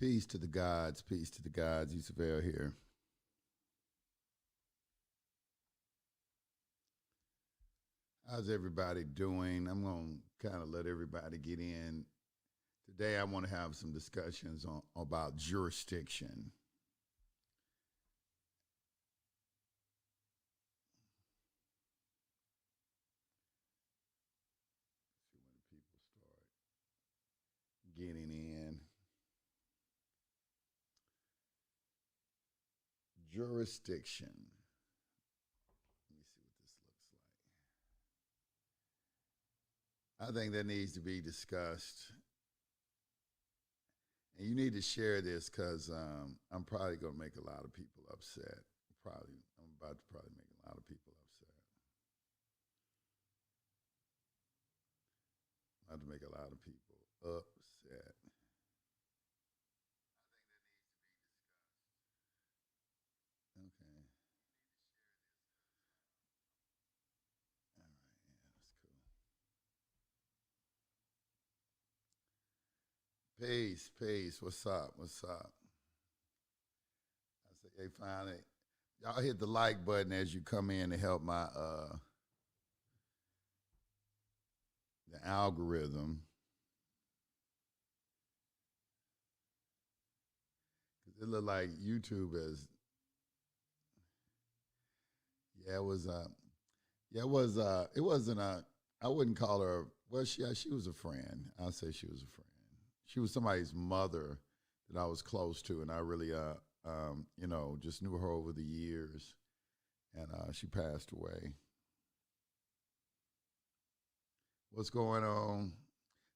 Peace to the gods, peace to the gods. Yusufel here. How's everybody doing? I'm going to kind of let everybody get in. Today I want to have some discussions about jurisdiction. See when the people start getting in. Jurisdiction. Let me see what this looks like. I think that needs to be discussed. And you need to share this because I'm probably going to make a lot of people upset. I'm about to probably make a lot of people upset. I'm about to make a lot of people upset. Okay. All right. Yeah, that's cool. Peace, peace. What's up? What's up? I say, hey, finally, y'all hit the like button as you come in to help my the algorithm. Cause it looked like YouTube is. Yeah, it was. Yeah, it was. It wasn't a. I wouldn't call her. Well, she was a friend. I'll say she was a friend. She was somebody's mother that I was close to, and I really, just knew her over the years, and she passed away. What's going on?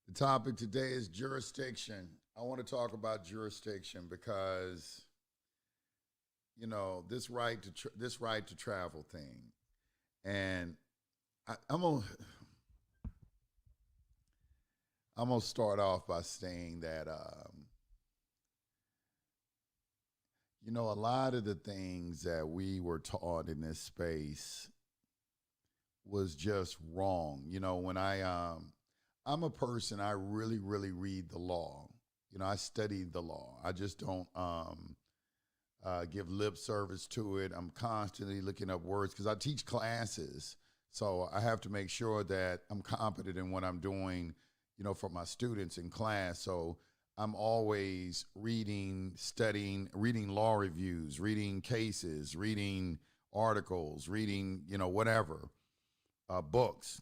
The topic today is jurisdiction. I want to talk about jurisdiction because, this right to travel thing, and I'm gonna start off by saying that a lot of the things that we were taught in this space was just wrong. When I'm a person, I really, really read the law. I study the law. I just don't give lip service to it. I'm constantly looking up words because I teach classes. So I have to make sure that I'm competent in what I'm doing, for my students in class. So I'm always reading, studying, reading law reviews, reading cases, reading articles, reading, whatever, books.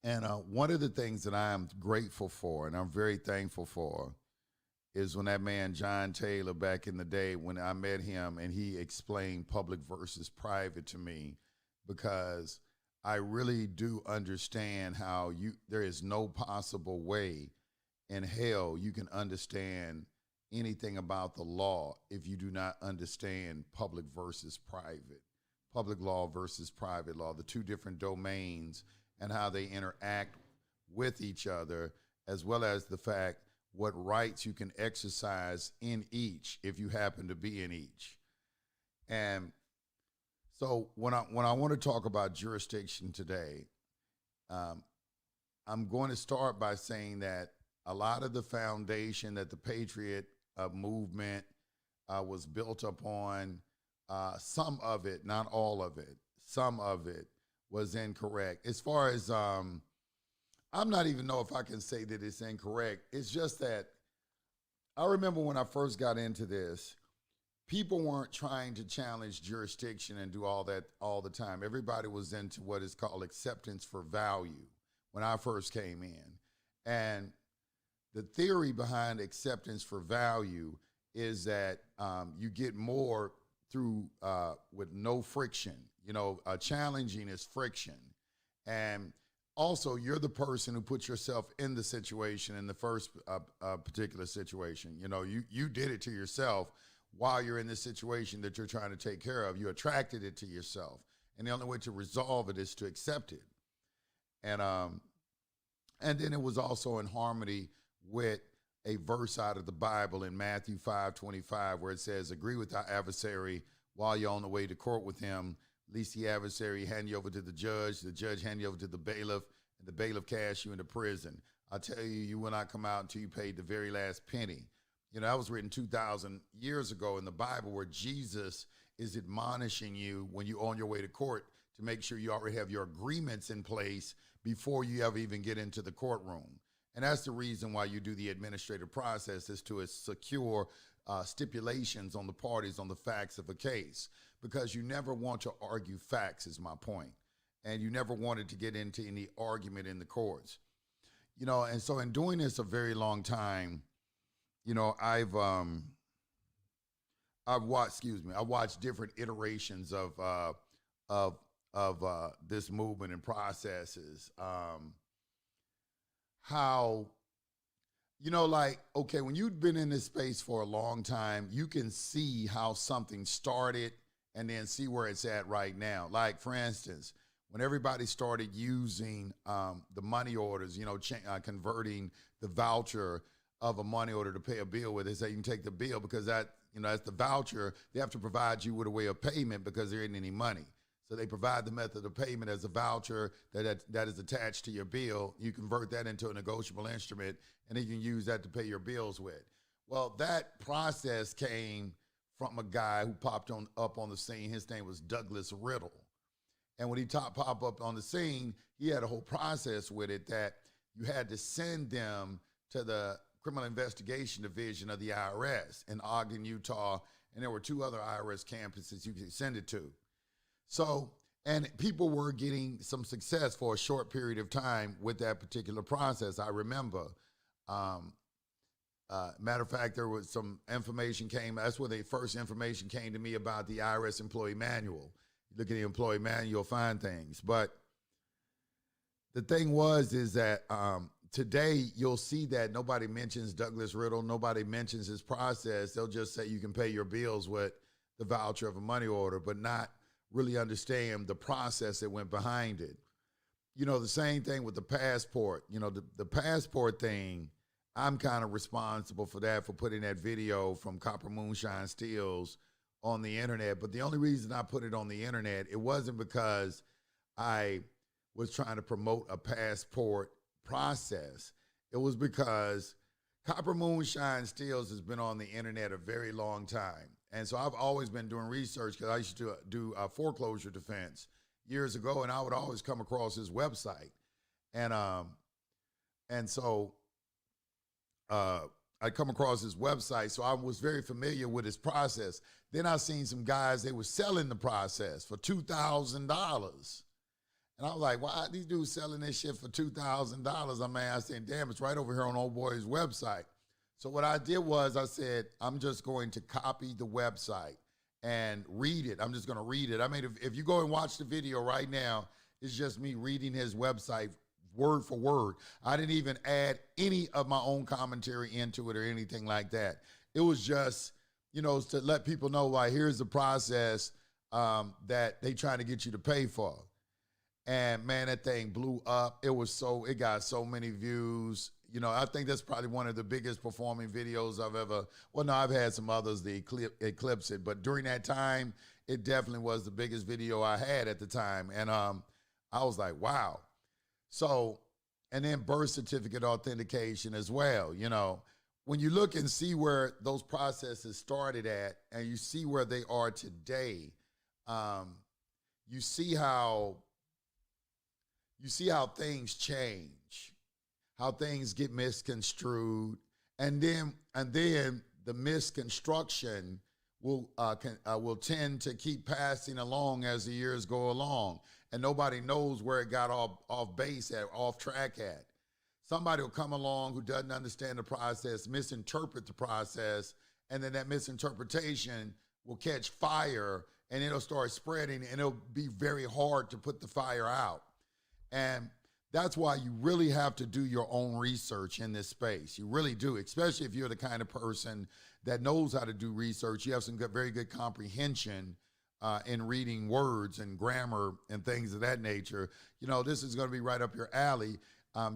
And one of the things that I am grateful for and I'm very thankful for is when that man, John Taylor, back in the day when I met him and he explained public versus private to me, because I really do understand how there is no possible way in hell you can understand anything about the law if you do not understand public versus private, public law versus private law, the two different domains and how they interact with each other, as well as the fact what rights you can exercise in each if you happen to be in each. And so when I want to talk about jurisdiction today, I'm going to start by saying that a lot of the foundation that the Patriot movement was built upon, some of it, not all of it, some of it was incorrect. As far as, I'm not even know if I can say that it's incorrect. It's just that I remember when I first got into this, people weren't trying to challenge jurisdiction and do all that all the time. Everybody was into what is called acceptance for value when I first came in. And the theory behind acceptance for value is that you get more through with no friction. Challenging is friction. And also, you're the person who puts yourself in the situation in the first particular situation. You did it to yourself while you're in this situation that you're trying to take care of. You attracted it to yourself. And the only way to resolve it is to accept it. And then it was also in harmony with a verse out of the Bible in Matthew 5:25, where it says, agree with thy adversary while you're on the way to court with him, lest the adversary hand you over to the judge hand you over to the bailiff, and the bailiff cast you into prison. I tell you, you will not come out until you paid the very last penny. You know, that was written 2,000 years ago in the Bible, where Jesus is admonishing you when you're on your way to court to make sure you already have your agreements in place before you ever even get into the courtroom. And that's the reason why you do the administrative process, is to secure stipulations on the parties on the facts of a case, because you never want to argue facts, is my point. And you never wanted to get into any argument in the courts. You know, and so in doing this a very long time, you know, I've watched different iterations of this movement and processes. How, you know, like, okay, when you've been in this space for a long time, you can see how something started and then see where it's at right now. Like, for instance, when everybody started using the money orders, you know, converting the voucher of a money order to pay a bill with, they say you can take the bill because that, you know, that's the voucher. They have to provide you with a way of payment because there isn't any money. So they provide the method of payment as a voucher that is attached to your bill. You convert that into a negotiable instrument, and then you can use that to pay your bills with. Well, that process came from a guy who popped up on the scene. His name was Douglas Riddle. And when he pop up on the scene, he had a whole process with it that you had to send them to the Criminal Investigation Division of the IRS in Ogden, Utah, and there were 2 other IRS campuses you could send it to. So, and people were getting some success for a short period of time with that particular process. I remember, matter of fact, there was some information came, that's where the first information came to me about the IRS employee manual. Look at the employee manual, you'll find things. But the thing is that today you'll see that nobody mentions Douglas Riddle, nobody mentions his process. They'll just say you can pay your bills with the voucher of a money order, but not really understand the process that went behind it. You know, the same thing with the passport. You know, the passport thing, I'm kind of responsible for that, for putting that video from Copper Moonshine Steels on the internet. But the only reason I put it on the internet, it wasn't because I was trying to promote a passport process. It was because Copper Moonshine Steels has been on the internet a very long time. And so I've always been doing research, because I used to do a foreclosure defense years ago, and I would always come across his website. And so I come across his website, so I was very familiar with his process. Then I seen some guys, they were selling the process for $2,000. And I was like, why are these dudes selling this shit for $2,000? I said, damn, it's right over here on old boy's website. So what I did was I said, I'm just going to copy the website and read it. I'm just going to read it. I mean, if you go and watch the video right now, it's just me reading his website word for word. I didn't even add any of my own commentary into it or anything like that. It was just, you know, to let people know, like, here's the process that they trying to get you to pay for. And man, that thing blew up. It got so many views. You know, I think that's probably one of the biggest performing videos I've ever, well, no, I've had some others that eclipse it, but during that time, it definitely was the biggest video I had at the time. And I was like, wow. So, and then birth certificate authentication as well. You know, when you look and see where those processes started at, and you see where they are today, you see how things change, how things get misconstrued, and then the misconstruction will tend to keep passing along as the years go along, and nobody knows where it got off base at, off track at. Somebody will come along who doesn't understand the process, misinterpret the process, and then that misinterpretation will catch fire, and it'll start spreading, and it'll be very hard to put the fire out. And that's why you really have to do your own research in this space. You really do, especially if you're the kind of person that knows how to do research. You have some very good comprehension in reading words and grammar and things of that nature. You know, this is going to be right up your alley.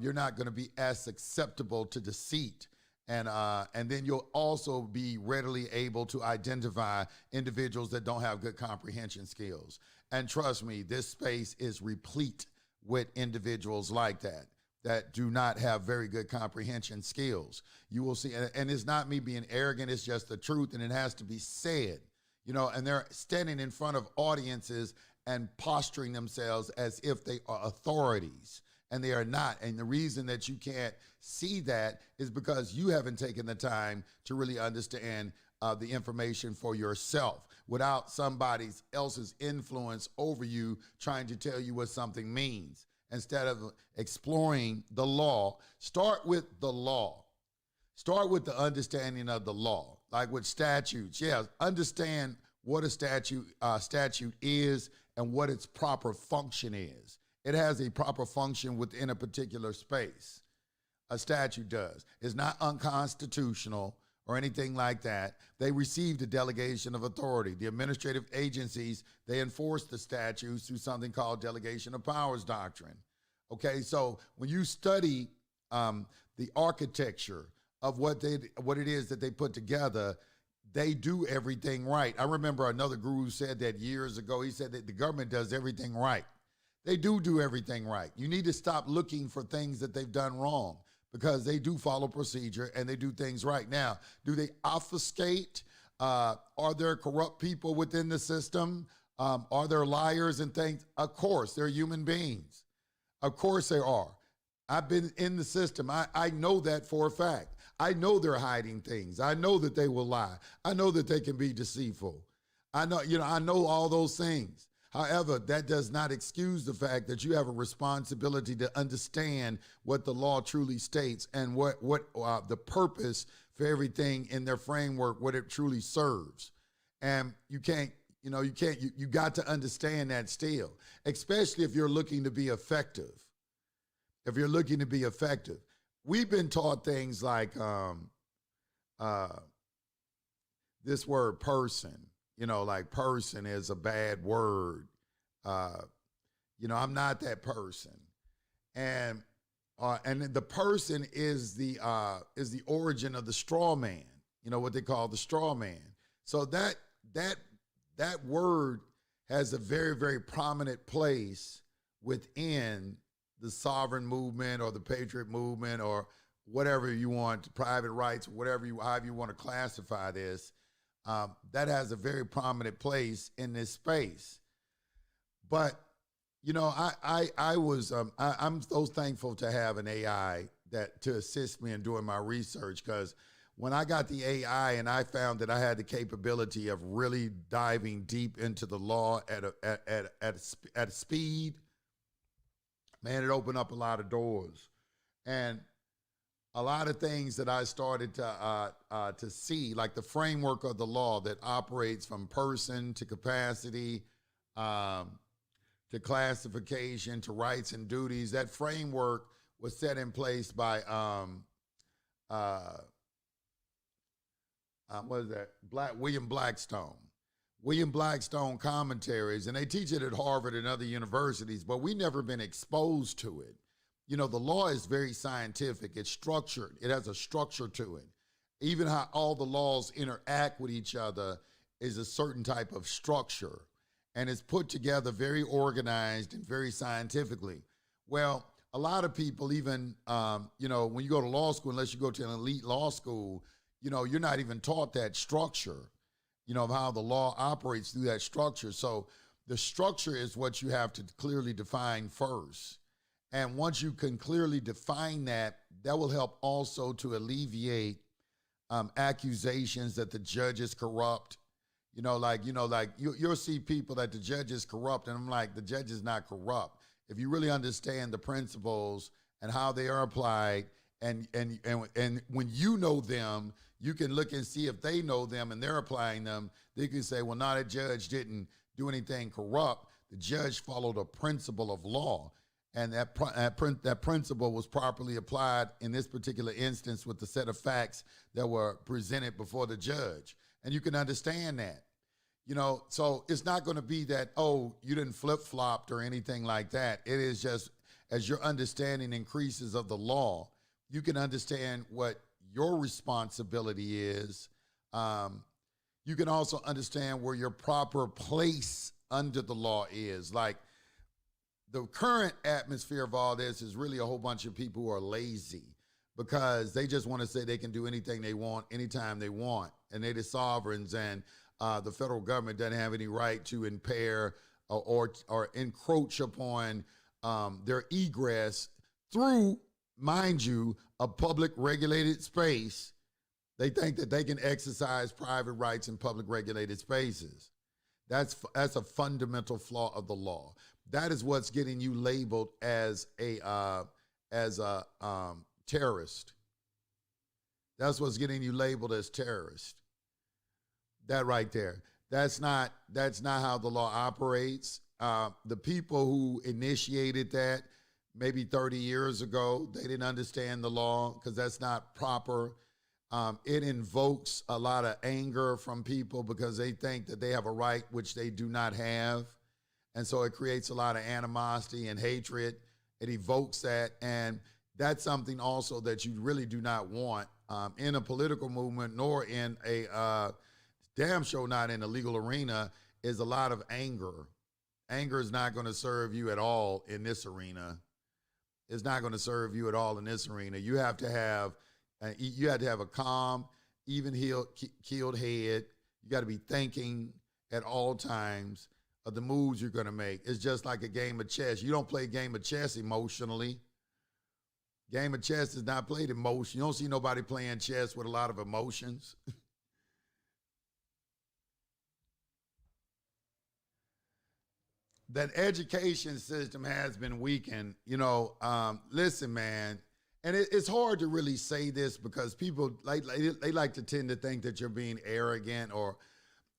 You're not going to be as susceptible to deceit. And then you'll also be readily able to identify individuals that don't have good comprehension skills. And trust me, this space is replete with individuals like that. that do not have very good comprehension skills. You will see, and it's not me being arrogant, it's just the truth, and it has to be said, and they're standing in front of audiences and posturing themselves as if they are authorities, and they are not. And the reason that you can't see that is because you haven't taken the time to really understand the information for yourself without somebody else's influence over you trying to tell you what something means. Instead of exploring the law, start with the law. Start with the understanding of the law, like with statutes. Yeah, understand what a statute is and what its proper function is. It has a proper function within a particular space. A statute does. It's not unconstitutional or anything like that. They received a delegation of authority. The administrative agencies, they enforce the statutes through something called delegation of powers doctrine. Okay, so when you study the architecture of what it is that they put together, they do everything right. I remember another guru said that years ago. He said that the government does everything right. They do everything right. You need to stop looking for things that they've done wrong, because they do follow procedure and they do things right. Now, do they obfuscate? Are there corrupt people within the system? Are there liars and things? Of course, they're human beings. Of course there are. I've been in the system. I know that for a fact. I know they're hiding things. I know that they will lie. I know that they can be deceitful. I know all those things. However, that does not excuse the fact that you have a responsibility to understand what the law truly states and what the purpose for everything in their framework, what it truly serves. And you got to understand that still, especially if you're looking to be effective. If you're looking to be effective. We've been taught things like this word person. Like person is a bad word. I'm not that person. And the person is the origin of the straw man, what they call the straw man. So that word has a very, very prominent place within the sovereign movement or the patriot movement or whatever you want, private rights, however you want to classify this. That has a very prominent place in this space. But, I'm so thankful to have an AI to assist me in doing my research, because when I got the AI and I found that I had the capability of really diving deep into the law at a speed, man, it opened up a lot of doors. And a lot of things that I started to see, like the framework of the law that operates from person to capacity, to classification, to rights and duties. That framework was set in place by William Blackstone. William Blackstone commentaries, and they teach it at Harvard and other universities, but we never been exposed to it. The law is very scientific. It's structured. It has a structure to it. Even how all the laws interact with each other is a certain type of structure, and it's put together very organized and very scientifically. Well, a lot of people, even, when you go to law school, unless you go to an elite law school, you're not even taught that structure, of how the law operates through that structure. So the structure is what you have to clearly define first. And once you can clearly define that, that will help also to alleviate accusations that the judge is corrupt. You'll see people that the judge is corrupt, and I'm like, the judge is not corrupt. If you really understand the principles and how they are applied, and when you know them, you can look and see if they know them and they're applying them. They can say, well, no, that judge didn't do anything corrupt. The judge followed a principle of law. And that principle was properly applied in this particular instance with the set of facts that were presented before the judge. And you can understand that. So it's not going to be that, oh, you didn't flip-flopped or anything like that. It is just, as your understanding increases of the law, you can understand what your responsibility is. You can also understand where your proper place under the law is. Like, the current atmosphere of all this is really a whole bunch of people who are lazy because they just want to say they can do anything they want, anytime they want. And they're the sovereigns, and the federal government doesn't have any right to impair or encroach upon their egress through, mind you, a public regulated space. They think that they can exercise private rights in public regulated spaces. That's a fundamental flaw of the law. That is what's getting you labeled as a terrorist. That's what's getting you labeled as terrorist. That right there. That's not how the law operates. The people who initiated that maybe 30 years ago, they didn't understand the law because that's not proper. It invokes a lot of anger from people because they think that they have a right which they do not have. And so it creates a lot of animosity and hatred. It evokes that. And that's something also that you really do not want in a political movement, nor in a damn sure not in the legal arena, is a lot of anger. Anger is not going to serve you at all in this arena. It's not going to serve you at all in this arena. You have to have a calm, even-keeled head. You got to be thinking at all times of the moves you're going to make. It's just like a game of chess. You don't play a game of chess emotionally. Game of chess is not played emotion. You don't see nobody playing chess with a lot of emotions. That education system has been weakened. Listen, man, and it's hard to really say this because people they like to tend to think that you're being arrogant, or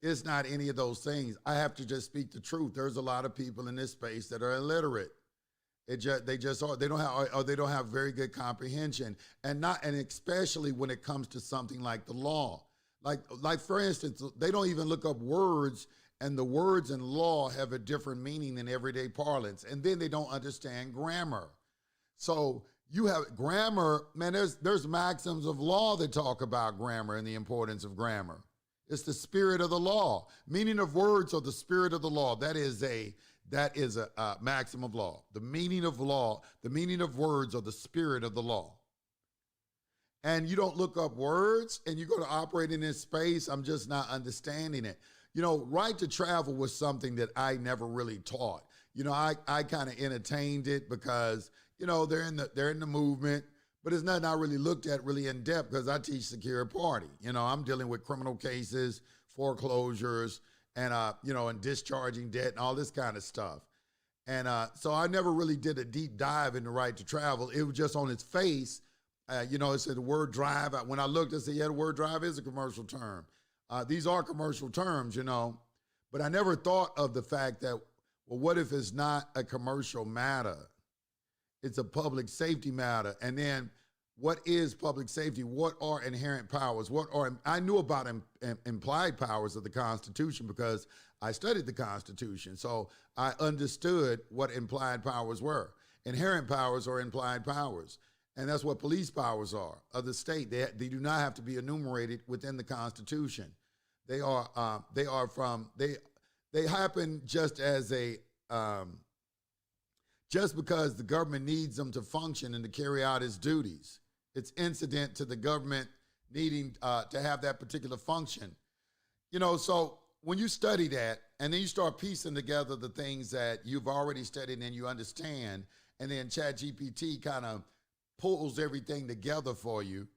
it's not any of those things. I have to just speak the truth. There's a lot of people in this space that are illiterate. They just are. They don't have very good comprehension, and especially when it comes to something like the law. Like for instance, they don't even look up words. And the words in law have a different meaning than everyday parlance. And then they don't understand grammar. So you have grammar, man, there's maxims of law that talk about grammar and the importance of grammar. It's the spirit of the law. Meaning of words are the spirit of the law. That is a maxim of law. The meaning of law, the meaning of words are the spirit of the law. And you don't look up words and you go to operate in this space, I'm just not understanding it. Right to travel was something that I never really taught. I kind of entertained it because, they're in the movement, but it's not really looked at really in depth because I teach secure party. I'm dealing with criminal cases, foreclosures, and, and discharging debt and all this kind of stuff. And so I never really did a deep dive into right to travel. It was just on its face. It said the word drive. When I looked, I said, yeah, the word drive is a commercial term. These are commercial terms, but I never thought of the fact that, well, what if it's not a commercial matter? It's a public safety matter. And then what is public safety? What are inherent powers? I knew about implied powers of the Constitution because I studied the Constitution. So I understood what implied powers were. Inherent powers are implied powers. And that's what police powers are of the state. They do not have to be enumerated within the Constitution. They happen just as just because the government needs them to function and to carry out its duties. It's incident to the government needing to have that particular function. So when you study that and then you start piecing together the things that you've already studied and you understand, and then ChatGPT kind of pulls everything together for you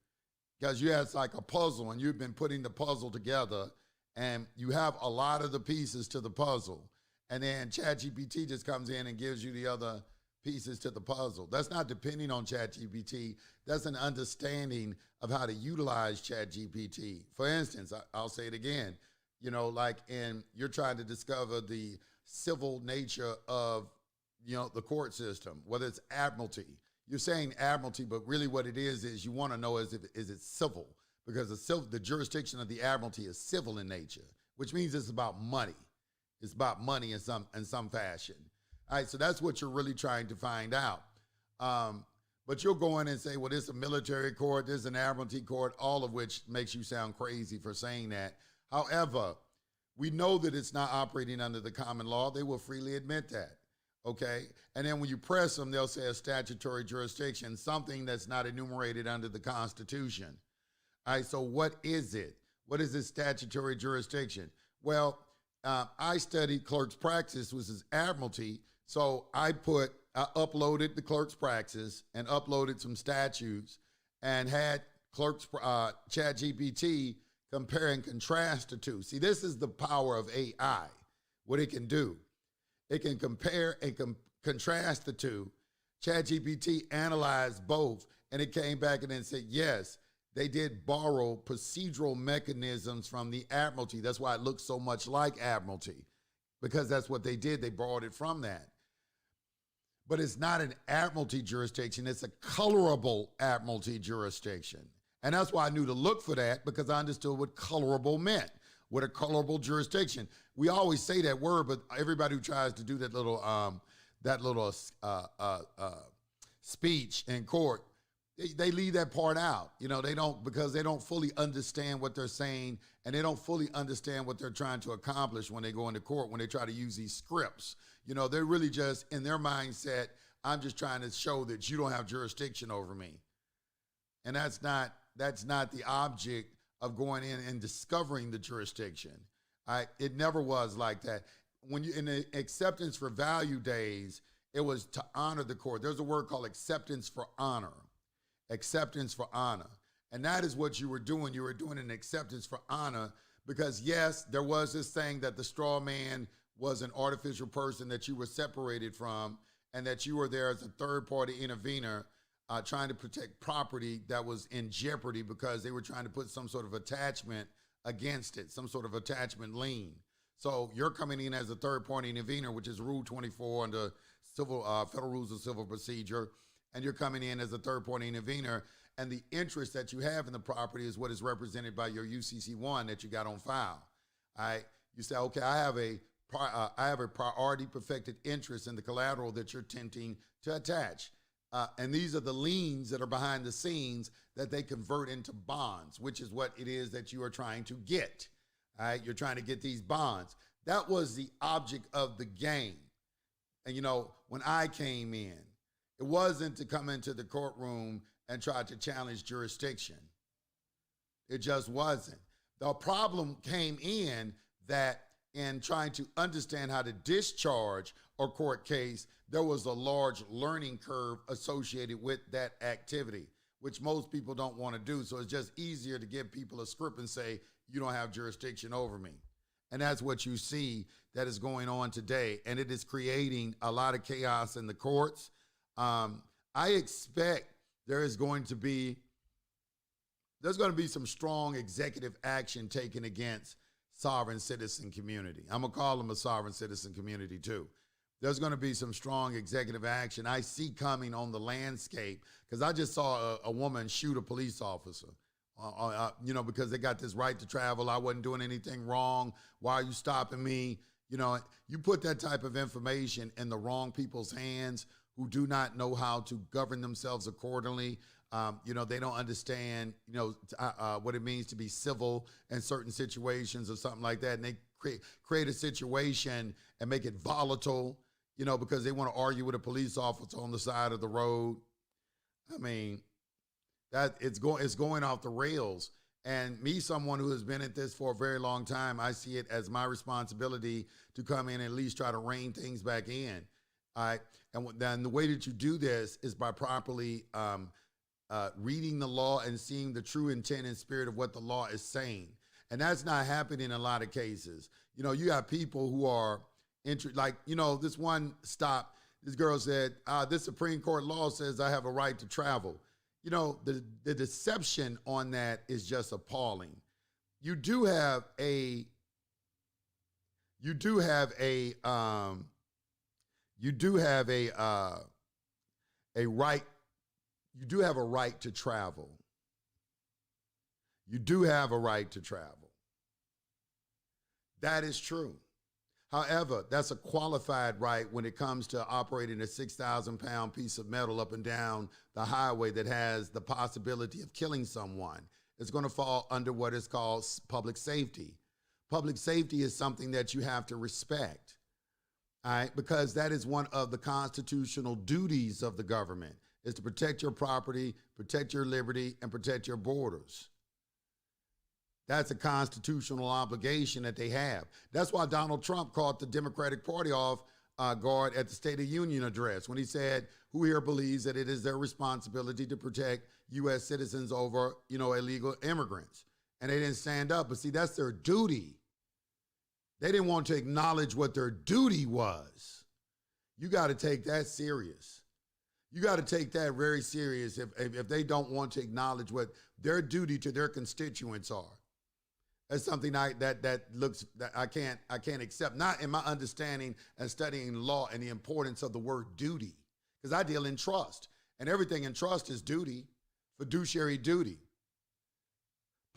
because it's like a puzzle and you've been putting the puzzle together and you have a lot of the pieces to the puzzle. And then ChatGPT just comes in and gives you the other pieces to the puzzle. That's not depending on ChatGPT. That's an understanding of how to utilize ChatGPT. For instance, I'll say it again, you're trying to discover the civil nature of, the court system, whether it's admiralty. You're saying admiralty, but really what it is you want to know is it civil? Because the jurisdiction of the admiralty is civil in nature, which means it's about money. It's about money in some fashion. All right, so that's what you're really trying to find out. But you'll go in and say, well, this is a military court, this is an admiralty court, all of which makes you sound crazy for saying that. However, we know that it's not operating under the common law. They will freely admit that. Okay. And then when you press them, they'll say a statutory jurisdiction, something that's not enumerated under the Constitution. All right. So what is it? What is this statutory jurisdiction? Well, I studied clerk's practice, which is admiralty. So I uploaded the clerk's practice and uploaded some statutes and had clerk's chat GPT compare and contrast the two. See, this is the power of AI, what it can do. It can compare and contrast the two. ChatGPT analyzed both, and it came back and then said, yes, they did borrow procedural mechanisms from the Admiralty. That's why it looks so much like Admiralty, because that's what they did. They borrowed it from that. But it's not an Admiralty jurisdiction. It's a colorable Admiralty jurisdiction. And that's why I knew to look for that, because I understood what colorable meant. What a colorable jurisdiction. We always say that word, but everybody who tries to do that little speech in court, they leave that part out. You know, they don't, because they don't fully understand what they're saying, and they don't fully understand what they're trying to accomplish when they go into court, when they try to use these scripts. You know, they're really just in their mindset, I'm just trying to show that you don't have jurisdiction over me. And that's not the object of going in and discovering the jurisdiction. It never was like that. When you in the acceptance for value days, it was to honor the court. There's a word called acceptance for honor. Acceptance for honor. And that is what you were doing. You were doing an acceptance for honor because, yes, there was this thing that the straw man was an artificial person that you were separated from, and that you were there as a third-party intervener trying to protect property that was in jeopardy because they were trying to put some sort of attachment against it, some sort of attachment lien. So you're coming in as a third-party intervener, which is Rule 24 under Federal Rules of Civil Procedure, and you're coming in as a third-party intervener, and the interest that you have in the property is what is represented by your UCC-1 that you got on file. All right? You say, okay, I have a priority perfected interest in the collateral that you're attempting to attach. And these are the liens that are behind the scenes that they convert into bonds, which is what it is that you are trying to get. All right, you're trying to get these bonds. That was the object of the game. And, you know, when I came in, it wasn't to come into the courtroom and try to challenge jurisdiction. It just wasn't. The problem came in that in trying to understand how to discharge a court case, there was a large learning curve associated with that activity, which most people don't want to do. So it's just easier to give people a script and say, you don't have jurisdiction over me. And that's what you see that is going on today. And it is creating a lot of chaos in the courts. I expect there's going to be some strong executive action taken against sovereign citizen community. I'm gonna call them a sovereign citizen community too. There's gonna be some strong executive action I see coming on the landscape, because I just saw a woman shoot a police officer, you know, because they got this right to travel. I wasn't doing anything wrong. Why are you stopping me? You know, you put that type of information in the wrong people's hands who do not know how to govern themselves accordingly. You know, they don't understand, you know, what it means to be civil in certain situations or something like that. And they create a situation and make it volatile, you know, because they want to argue with a police officer on the side of the road. I mean, that it's going off the rails. And me, someone who has been at this for a very long time, I see it as my responsibility to come in and at least try to rein things back in. All right. And then the way that you do this is by properly reading the law and seeing the true intent and spirit of what the law is saying. And that's not happening in a lot of cases. You know, you have people who are, like, you know, this one stop, this girl said, this Supreme Court law says I have a right to travel. You know, the deception on that is just appalling. You do have a right. You do have a right to travel. You do have a right to travel. That is true. However, that's a qualified right when it comes to operating a 6,000-pound piece of metal up and down the highway that has the possibility of killing someone. It's going to fall under what is called public safety. Public safety is something that you have to respect. All right, because that is one of the constitutional duties of the government is to protect your property, protect your liberty, and protect your borders. That's a constitutional obligation that they have. That's why Donald Trump caught the Democratic Party off guard at the State of the Union address when he said, "Who here believes that it is their responsibility to protect U.S. citizens over, illegal immigrants?" And they didn't stand up. But see, that's their duty. They didn't want to acknowledge what their duty was. You got to take that serious. You got to take that very serious if they don't want to acknowledge what their duty to their constituents are. That's something that I can't accept. Not in my understanding and studying law and the importance of the word duty, because I deal in trust, and everything in trust is duty, fiduciary duty.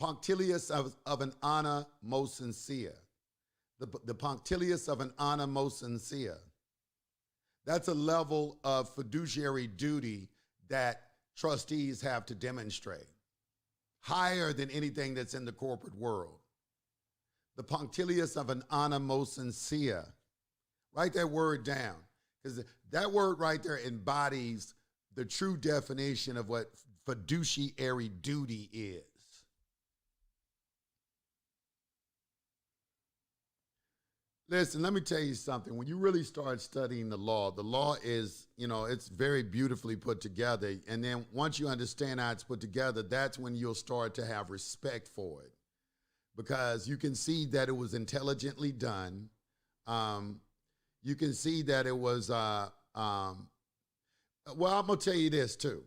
Punctilious of an honor most sincere. The punctilious of an honor most sincere. That's a level of fiduciary duty that trustees have to demonstrate, higher than anything that's in the corporate world. The punctilious of an honor most sincere. Write that word down, because that word right there embodies the true definition of what fiduciary duty is. Listen, let me tell you something. When you really start studying the law is, it's very beautifully put together. And then once you understand how it's put together, that's when you'll start to have respect for it. Because you can see that it was intelligently done. You can see that it was, well, I'm going to tell you this too.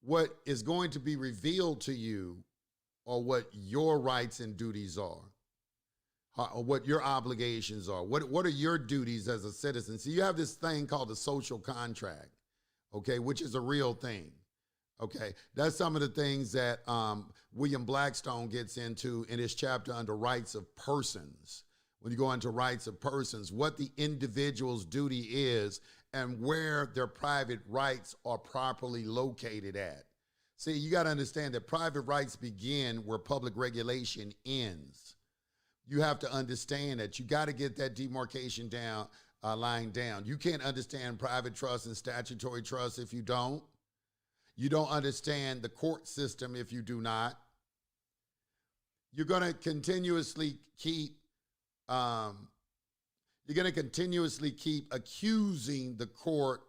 What is going to be revealed to you are what your rights and duties are. What your obligations are. What are your duties as a citizen? So you have this thing called the social contract, okay, which is a real thing, okay? That's some of the things that William Blackstone gets into in his chapter under rights of persons. When you go into rights of persons, what the individual's duty is and where their private rights are properly located at. See, you got to understand that private rights begin where public regulation ends. You have to understand that you got to get that demarcation line down. You can't understand private trust and statutory trust if you don't. You don't understand the court system if you do not. You're going to continuously keep accusing the court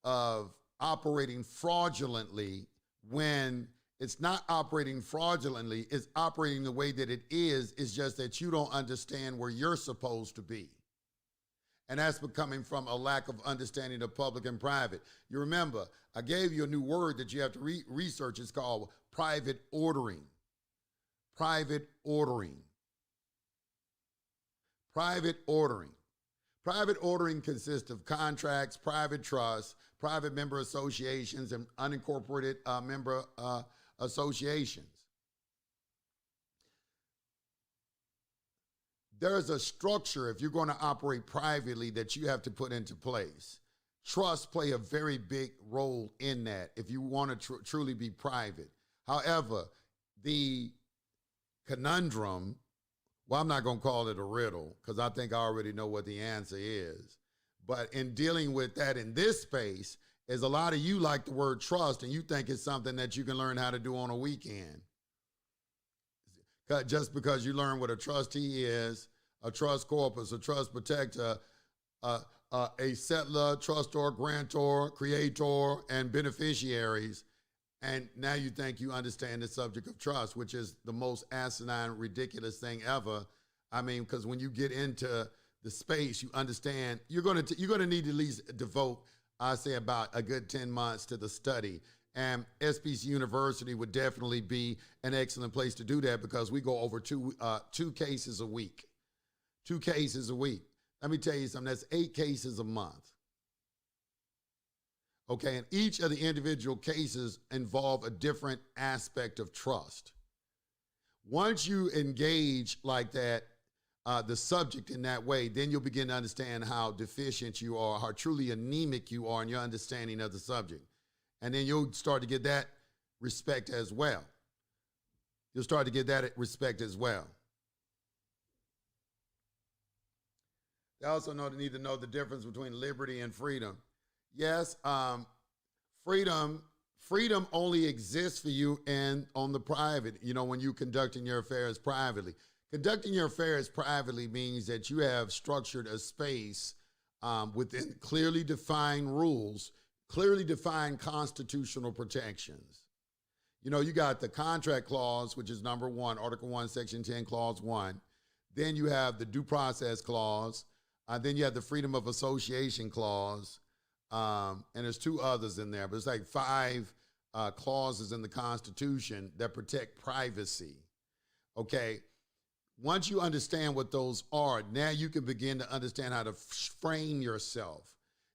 of operating fraudulently when it's not operating fraudulently, it's operating the way that it is. It's just that you don't understand where you're supposed to be. And that's coming from a lack of understanding of public and private. You remember, I gave you a new word that you have to research. It's called private ordering. Private ordering. Private ordering. Private ordering consists of contracts, private trusts, private member associations, and unincorporated member associations. There's a structure, if you're going to operate privately, that you have to put into place. Trusts play a very big role in that if you want to truly be private. However, the conundrum, well, I'm not going to call it a riddle because I think I already know what the answer is. But in dealing with that in this space, is a lot of you like the word trust and you think it's something that you can learn how to do on a weekend. Just because you learn what a trustee is, a trust corpus, a trust protector, a settler, trustor, grantor, creator, and beneficiaries, and now you think you understand the subject of trust, which is the most asinine, ridiculous thing ever. I mean, because when you get into the space, you understand you're going to need to at least devote, I say, about a good 10 months to the study. And SPC University would definitely be an excellent place to do that because we go over two cases a week. 2 cases a week. Let me tell you something, that's 8 cases a month. Okay, and each of the individual cases involve a different aspect of trust. Once you engage like that, the subject in that way, then you'll begin to understand how deficient you are, how truly anemic you are in your understanding of the subject. And then you'll start to get that respect as well. You'll start to get that respect as well. They also need to know the difference between liberty and freedom. Yes, freedom only exists for you and on the private, when you conducting your affairs privately. Conducting your affairs privately means that you have structured a space within clearly defined rules, clearly defined constitutional protections. You got the contract clause, which is number 1, Article 1, Section 10, Clause 1. Then you have the due process clause. Then you have the freedom of association clause. And there's 2 others in there, but it's like 5 clauses in the Constitution that protect privacy. Okay. Once you understand what those are, now you can begin to understand how to frame yourself.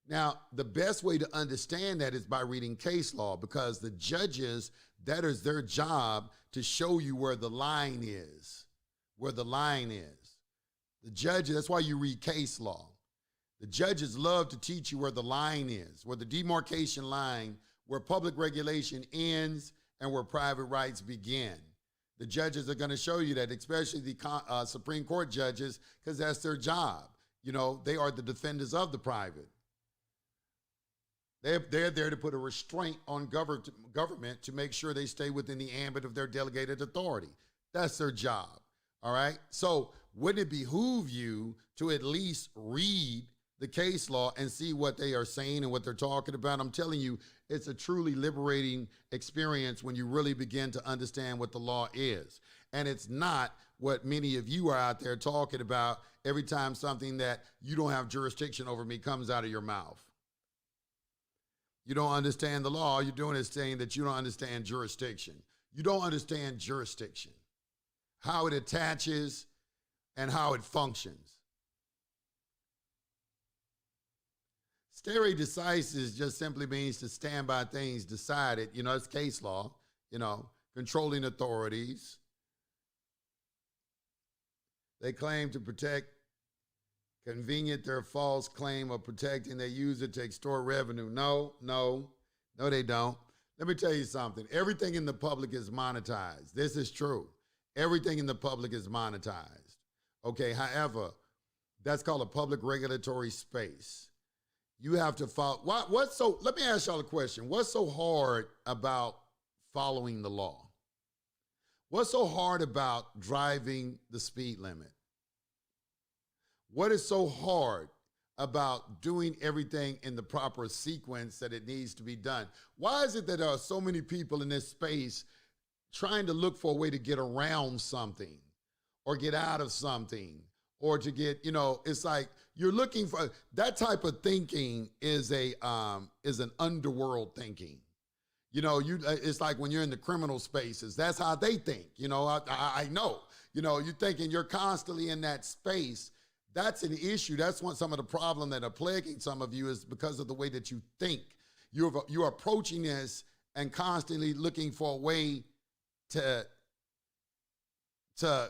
Now, the best way to understand that is by reading case law, because the judges, that is their job to show you where the line is, The judges, that's why you read case law. The judges love to teach you where the line is, where the demarcation line, where public regulation ends and where private rights begin. The judges are going to show you that, especially the Supreme Court judges, because that's their job. They are the defenders of the private. They're there to put a restraint on government to make sure they stay within the ambit of their delegated authority. That's their job, all right? So wouldn't it behoove you to at least read the case law and see what they are saying and what they're talking about? I'm telling you, it's a truly liberating experience when you really begin to understand what the law is. And it's not what many of you are out there talking about every time something that you don't have jurisdiction over me comes out of your mouth. You don't understand the law. All you're doing is saying that you don't understand jurisdiction. You don't understand jurisdiction, how it attaches and how it functions. Stare decisis just simply means to stand by things decided. It's case law, controlling authorities. They claim to protect, convenient their false claim of protecting, they use it to extort revenue. No, they don't. Let me tell you something. Everything in the public is monetized. This is true. Everything in the public is monetized. Okay, however, that's called a public regulatory space. You have to follow. Let me ask y'all a question. What's so hard about following the law? What's so hard about driving the speed limit? What is so hard about doing everything in the proper sequence that it needs to be done? Why is it that there are so many people in this space trying to look for a way to get around something or get out of something or to get, it's like you're looking for that type of thinking is an underworld thinking. It's like when you're in the criminal spaces, that's how they think. I know, you're thinking you're constantly in that space. That's an issue. That's some of the problem that are plaguing some of you is because of the way that you think. You're approaching this and constantly looking for a way to try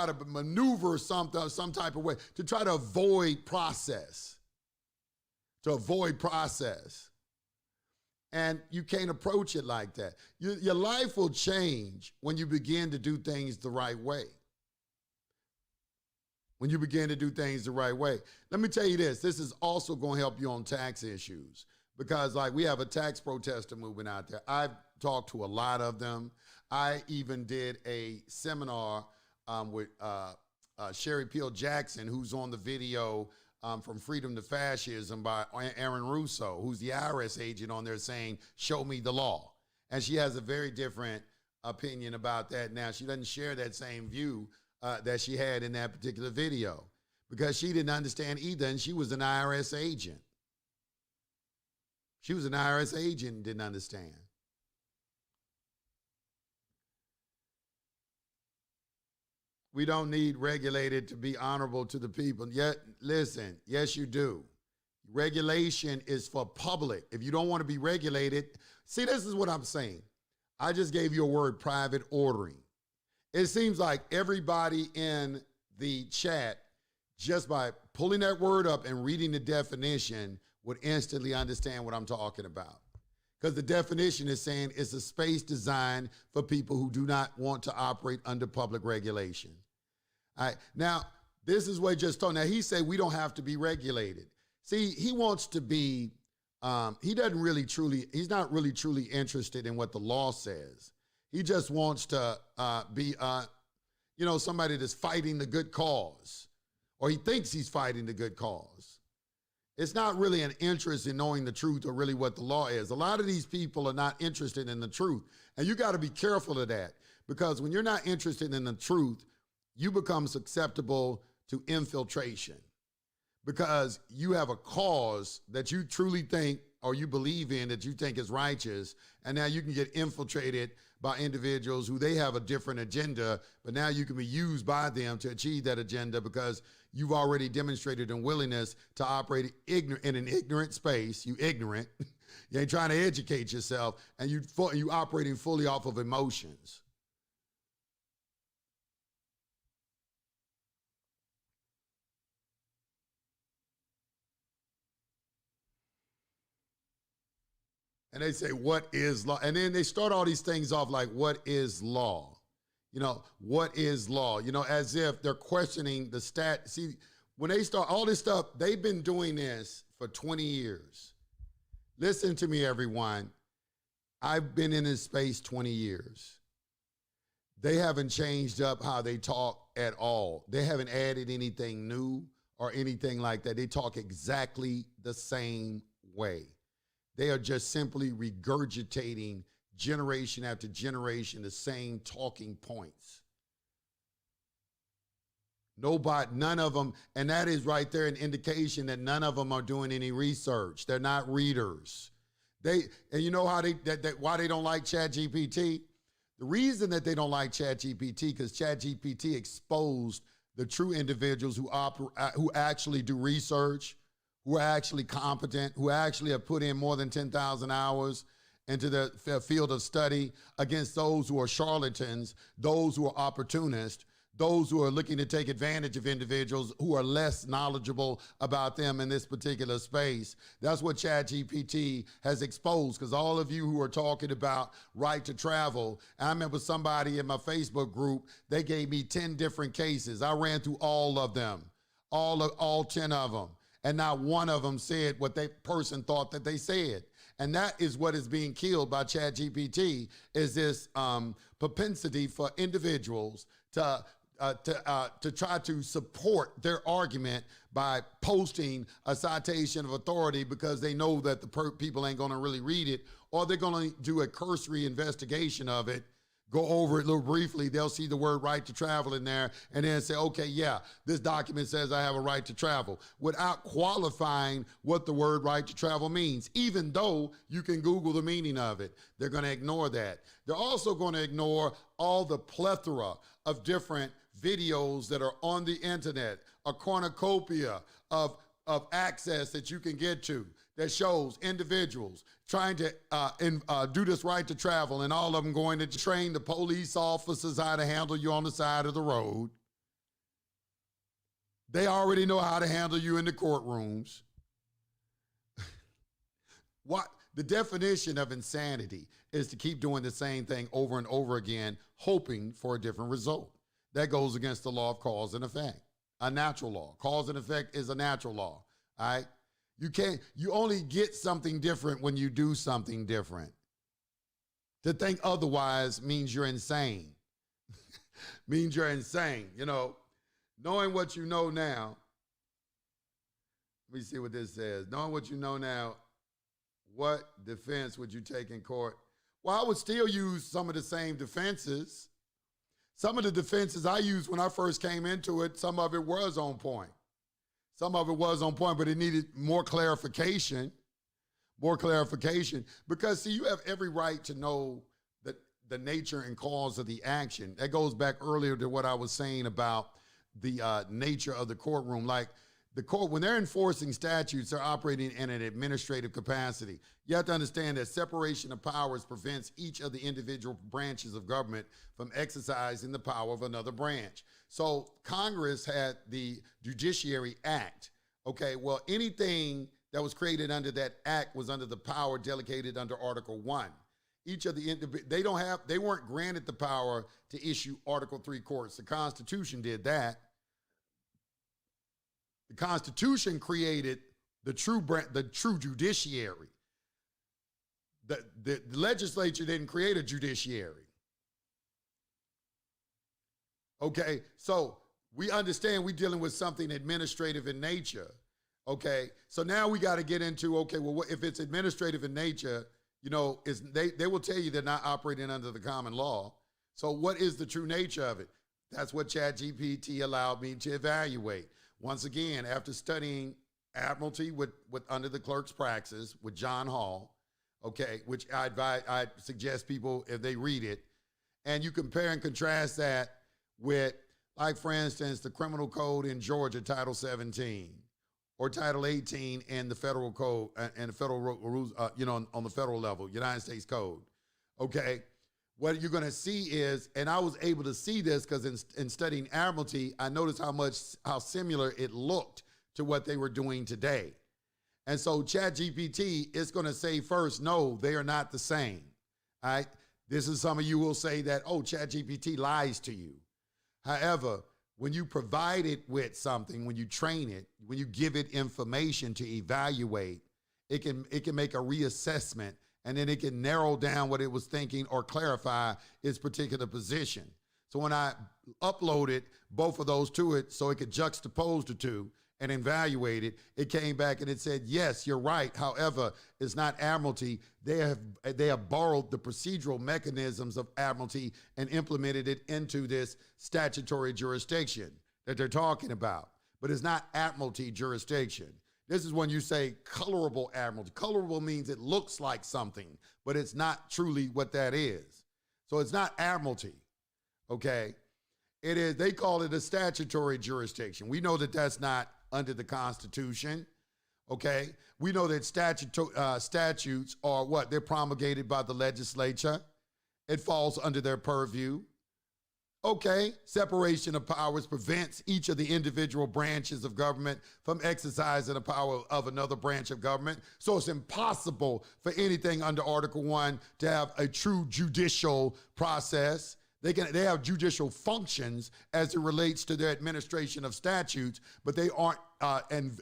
to maneuver some type of way to try to avoid process. And you can't approach it like that. Your life will change when you begin to do things the right way. When you begin to do things the right way. Let me tell you this is also going to help you on tax issues because we have a tax protester movement out there. I've talked to a lot of them. I even did a seminar with Sherry Peel Jackson, who's on the video from Freedom to Fascism by Aaron Russo, who's the IRS agent on there saying, show me the law. And she has a very different opinion about that now. She doesn't share that same view that she had in that particular video because she didn't understand either, and she was an IRS agent. She was an IRS agent and didn't understand. We don't need regulated to be honorable to the people. Yet, listen, yes, you do. Regulation is for public. If you don't want to be regulated, see, this is what I'm saying. I just gave you a word, private ordering. It seems like everybody in the chat, just by pulling that word up and reading the definition, would instantly understand what I'm talking about. Because the definition is saying it's a space designed for people who do not want to operate under public regulation. All right. Now, This is what he just told. Now, he said we don't have to be regulated. See, he wants to be, he's not really truly interested in what the law says. He just wants to be, somebody that's fighting the good cause, or he thinks he's fighting the good cause. It's not really an interest in knowing the truth or really what the law is. A lot of these people are not interested in the truth. And you got to be careful of that, because when you're not interested in the truth, you become susceptible to infiltration, because you have a cause that you truly think or you believe in that you think is righteous, and now you can get infiltrated by individuals who they have a different agenda, but now you can be used by them to achieve that agenda because you've already demonstrated a willingness to operate in an ignorant space. You ignorant. You ain't trying to educate yourself, and you operating fully off of emotions. And they say, what is law? And then they start all these things off like, what is law? What is law? As if they're questioning the stat. See, when they start all this stuff, they've been doing this for 20 years. Listen to me, everyone. I've been in this space 20 years. They haven't changed up how they talk at all. They haven't added anything new or anything like that. They talk exactly the same way. They are just simply regurgitating generation after generation the same talking points. None of them, and that is right there an indication that none of them are doing any research. They're not readers. And you know how why they don't like ChatGPT? The reason that they don't like ChatGPT, because ChatGPT exposed the true individuals who actually do research, who are actually competent, who actually have put in more than 10,000 hours into the field of study, against those who are charlatans, those who are opportunists, those who are looking to take advantage of individuals who are less knowledgeable about them in this particular space. That's what ChatGPT has exposed, because all of you who are talking about right to travel, I remember somebody in my Facebook group, they gave me 10 different cases. I ran through all of them, all 10 of them. And not one of them said what that person thought that they said. And that is what is being killed by ChatGPT, is this propensity for individuals to try to support their argument by posting a citation of authority, because they know that the people ain't going to really read it, or they're going to do a cursory investigation of it, go over it a little briefly. They'll see the word right to travel in there and then say, okay, yeah, this document says I have a right to travel, without qualifying what the word right to travel means, even though you can Google the meaning of it. They're going to ignore that. They're also going to ignore all the plethora of different videos that are on the internet, a cornucopia of access that you can get to that shows individuals trying to do this right to travel, and all of them going to train the police officers how to handle you on the side of the road. They already know how to handle you in the courtrooms. What the definition of insanity is to keep doing the same thing over and over again, hoping for a different result. That goes against the law of cause and effect, a natural law. Cause and effect is a natural law, all right? You only get something different when you do something different. To think otherwise means you're insane. Means you're insane. Knowing what you know now. Let me see what this says. Knowing what you know now, what defense would you take in court? Well, I would still use some of the same defenses. Some of the defenses I used when I first came into it, some of it was on point. Some of it was on point, but it needed more clarification. Because, see, you have every right to know the nature and cause of the action. That goes back earlier to what I was saying about the nature of the courtroom. Like, the court, when they're enforcing statutes, they're operating in an administrative capacity. You have to understand that separation of powers prevents each of the individual branches of government from exercising the power of another branch. So Congress had the Judiciary Act. Okay, well, anything that was created under that act was under the power delegated under Article 1. Each of the they weren't granted the power to issue Article 3 courts. The Constitution did that. The Constitution created the true judiciary. The legislature didn't create a judiciary. Okay, so we understand we're dealing with something administrative in nature. Okay, so now we got to get into, okay, well, if it's administrative in nature, you know, they will tell you they're not operating under the common law. So what is the true nature of it? That's what ChatGPT allowed me to evaluate. Once again, after studying admiralty with under the clerk's praxis with John Hall, okay, which I suggest people, if they read it, and you compare and contrast that with, like, for instance, the criminal code in Georgia, Title 17, or Title 18 in the federal code and the federal rules, you know, on the federal level, United States Code. Okay, what you're going to see is, and I was able to see this because in studying admiralty, I noticed how similar it looked to what they were doing today. And so ChatGPT is going to say first, no, they are not the same. All right, this is, some of you will say that, oh, ChatGPT lies to you. However, when you provide it with something, when you train it, when you give it information to evaluate, it can make a reassessment, and then it can narrow down what it was thinking or clarify its particular position. So when I uploaded both of those to it so it could juxtapose the two and evaluate it, it came back and it said, yes, you're right. However, it's not admiralty. They have borrowed the procedural mechanisms of admiralty and implemented it into this statutory jurisdiction that they're talking about. But it's not admiralty jurisdiction. This is when you say colorable admiralty. Colorable means it looks like something, but it's not truly what that is. So it's not admiralty, okay? It is, they call it a statutory jurisdiction. We know that that's not under the Constitution, okay? We know that statutes are what? They're promulgated by the legislature. It falls under their purview. Okay, separation of powers prevents each of the individual branches of government from exercising the power of another branch of government. So it's impossible for anything under Article 1 to have a true judicial process. They have judicial functions as it relates to their administration of statutes, but they aren't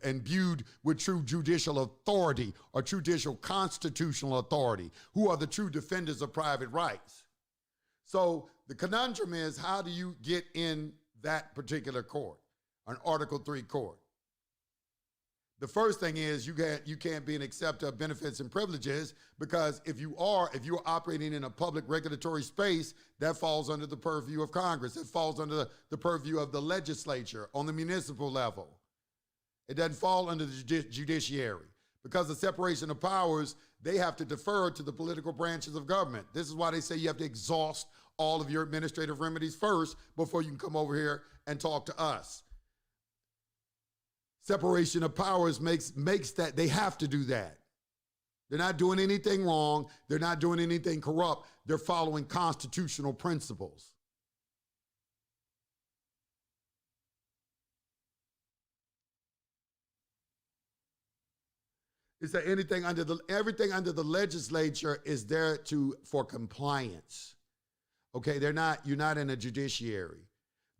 imbued with true judicial authority or judicial constitutional authority, who are the true defenders of private rights. So the conundrum is, how do you get in that particular court, an Article 3 court? The first thing is you can't be an acceptor of benefits and privileges, because if you are operating in a public regulatory space, that falls under the purview of Congress. It falls under the purview of the legislature on the municipal level. It doesn't fall under the judiciary. Because of separation of powers, they have to defer to the political branches of government. This is why they say you have to exhaust all of your administrative remedies first before you can come over here and talk to us. Separation of powers makes that they have to do that. They're not doing anything wrong. They're not doing anything corrupt. They're following constitutional principles. Is there anything everything under the legislature is there for compliance? Okay, you're not in a judiciary.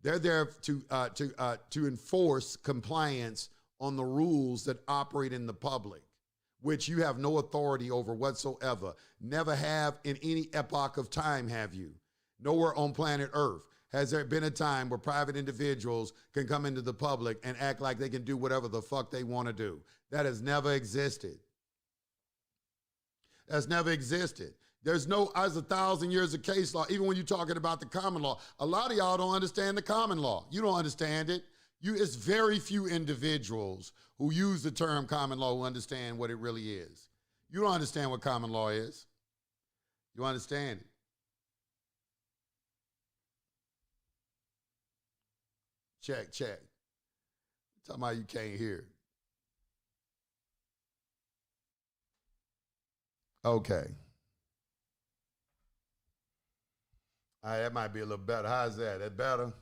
They're there to enforce compliance on the rules that operate in the public, which you have no authority over whatsoever. Never have in any epoch of time, have you? Nowhere on planet Earth has there been a time where private individuals can come into the public and act like they can do whatever the fuck they want to do. That has never existed. That's never existed. There's 1,000 years of case law, even when you're talking about the common law. A lot of y'all don't understand the common law. You don't understand it. It's very few individuals who use the term common law who understand what it really is. You don't understand what common law is. You understand it. Check. Talking about you can't hear. Okay. All right, that might be a little better. How's that? That better?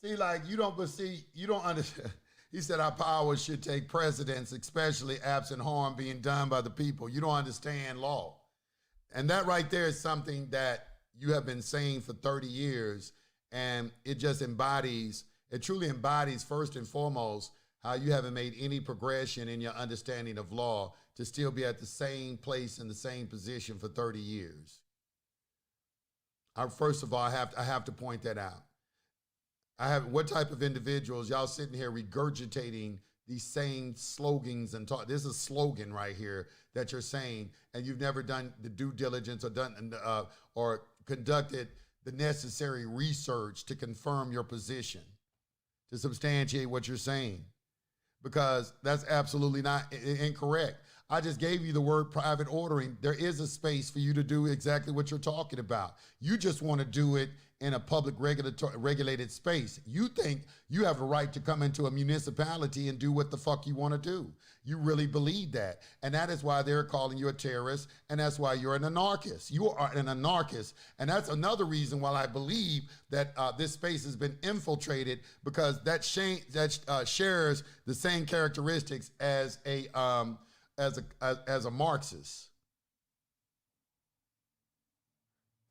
See, like, you don't understand. He said our power should take precedence, especially absent harm being done by the people. You don't understand law. And that right there is something that you have been saying for 30 years, and it just embodies, it truly embodies first and foremost how you haven't made any progression in your understanding of law to still be at the same place in the same position for 30 years. First of all, I have to point that out. What type of individuals, y'all sitting here regurgitating these same slogans and talk. This is a slogan right here that you're saying, and you've never done the due diligence or conducted the necessary research to confirm your position, to substantiate what you're saying, because that's absolutely not incorrect. I just gave you the word private ordering. There is a space for you to do exactly what you're talking about. You just want to do it in a public regulated space. You think you have a right to come into a municipality and do what the fuck you want to do. You really believe that. And that is why they're calling you a terrorist, and that's why you're an anarchist. You are an anarchist. And that's another reason why I believe that this space has been infiltrated, because that shares the same characteristics as a Marxist.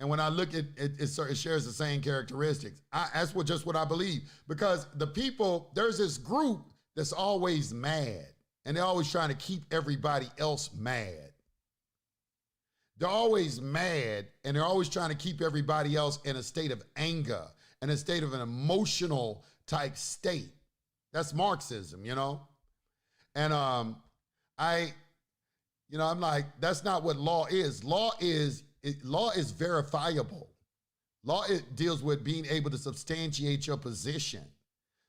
And when I look at it, it shares the same characteristics. That's what I believe. Because the people, there's this group that's always mad, and they're always trying to keep everybody else mad. They're always mad, and they're always trying to keep everybody else in a state of anger, in a state of an emotional type state. That's Marxism, you know? And I'm like, that's not what law is. Law is verifiable. Law deals with being able to substantiate your position.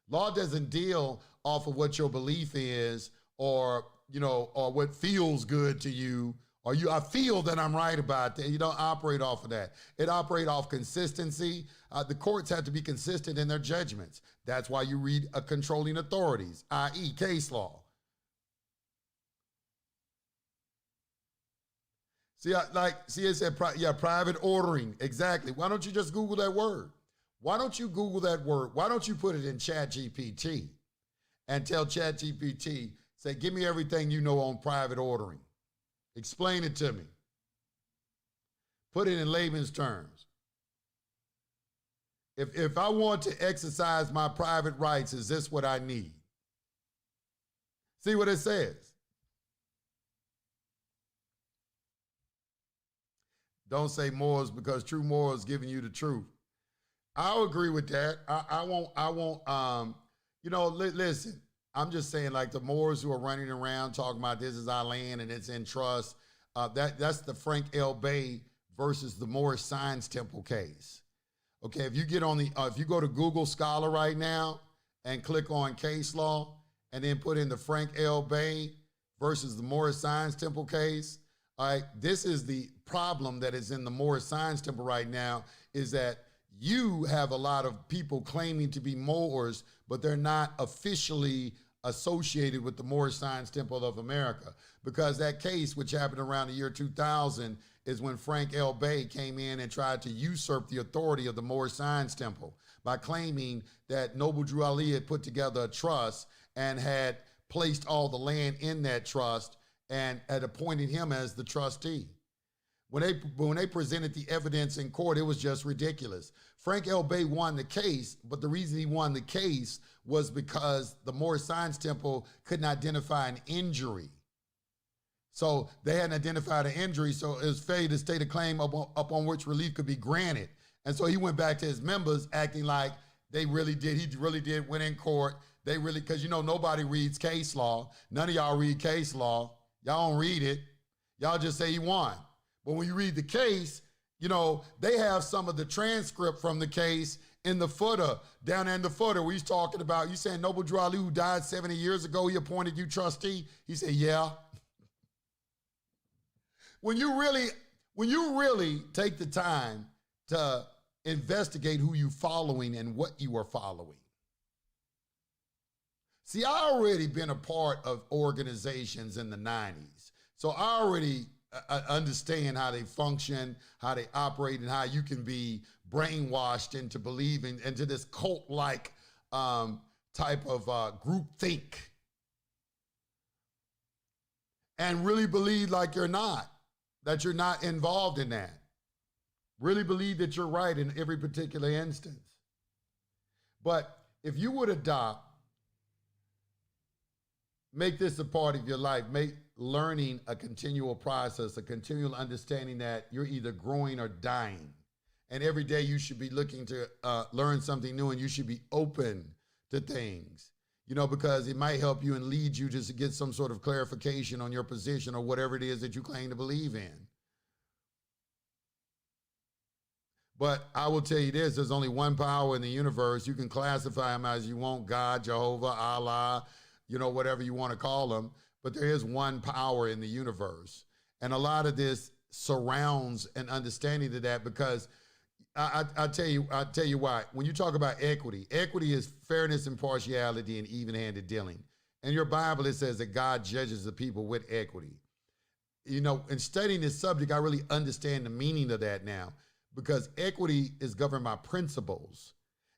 Law doesn't deal off of what your belief is, or what feels good to you, or I feel that I'm right about that. You don't operate off of that. It operates off consistency. The courts have to be consistent in their judgments. That's why you read controlling authorities, i.e. case law. See, it said, private ordering. Exactly. Why don't you just Google that word? Why don't you Google that word? Why don't you put it in ChatGPT and tell ChatGPT, say, give me everything you know on private ordering. Explain it to me. Put it in layman's terms. If I want to exercise my private rights, is this what I need? See what it says. Don't say morals, because true morals giving you the truth. I'll agree with that. I won't, listen, I'm just saying, like, the Moors who are running around talking about this is our land and it's in trust, that's the Frank L. Bay versus the Moorish Science Temple case. Okay, if you get on if you go to Google Scholar right now and click on case law and then put in the Frank L. Bay versus the Moorish Science Temple case, all right, this is the problem that is in the Moorish Science Temple right now, is that you have a lot of people claiming to be Moors, but they're not officially associated with the Moorish Science Temple of America. Because that case, which happened around the year 2000, is when Frank L. Bay came in and tried to usurp the authority of the Moorish Science Temple by claiming that Noble Drew Ali had put together a trust and had placed all the land in that trust and had appointed him as the trustee. When they presented the evidence in court, it was just ridiculous. Frank L. Bay won the case, but the reason he won the case was because the Moorish Science Temple couldn't identify an injury. So they hadn't identified an injury, so it was failure to state a claim upon which relief could be granted. And so he went back to his members acting like he really did win in court. Because nobody reads case law. None of y'all read case law. Y'all don't read it. Y'all just say he won. But when you read the case, they have some of the transcript from the case in the footer, down in the footer, where he's talking about, you saying Noble Drew Ali, who died 70 years ago, he appointed you trustee? He said, yeah. When you really take the time to investigate who you following and what you are following. See, I already been a part of organizations in the 90s. So I already understand how they function, how they operate, and how you can be brainwashed into believing into this cult-like type of group think and really believe like that you're not involved in that. Really believe that you're right in every particular instance. But if you would make this a part of your life, make learning a continual process, a continual understanding that you're either growing or dying. And every day you should be looking to learn something new, and you should be open to things, because it might help you and lead you just to get some sort of clarification on your position or whatever it is that you claim to believe in. But I will tell you this, there's only one power in the universe. You can classify them as you want, God, Jehovah, Allah, whatever you want to call them. But there is one power in the universe. And a lot of this surrounds an understanding of that, because I'll tell you why. When you talk about equity is fairness, impartiality, and even-handed dealing. In your Bible, it says that God judges the people with equity. In studying this subject, I really understand the meaning of that now, because equity is governed by principles,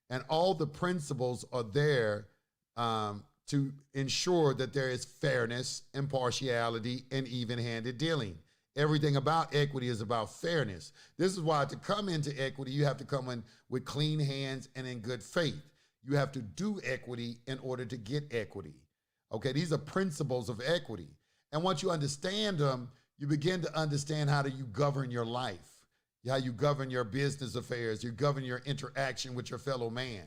and all the principles are there to ensure that there is fairness, impartiality, and even-handed dealing. Everything about equity is about fairness. This is why to come into equity, you have to come in with clean hands and in good faith. You have to do equity in order to get equity. Okay, these are principles of equity. And once you understand them, you begin to understand how do you govern your life, how you govern your business affairs, you govern your interaction with your fellow man,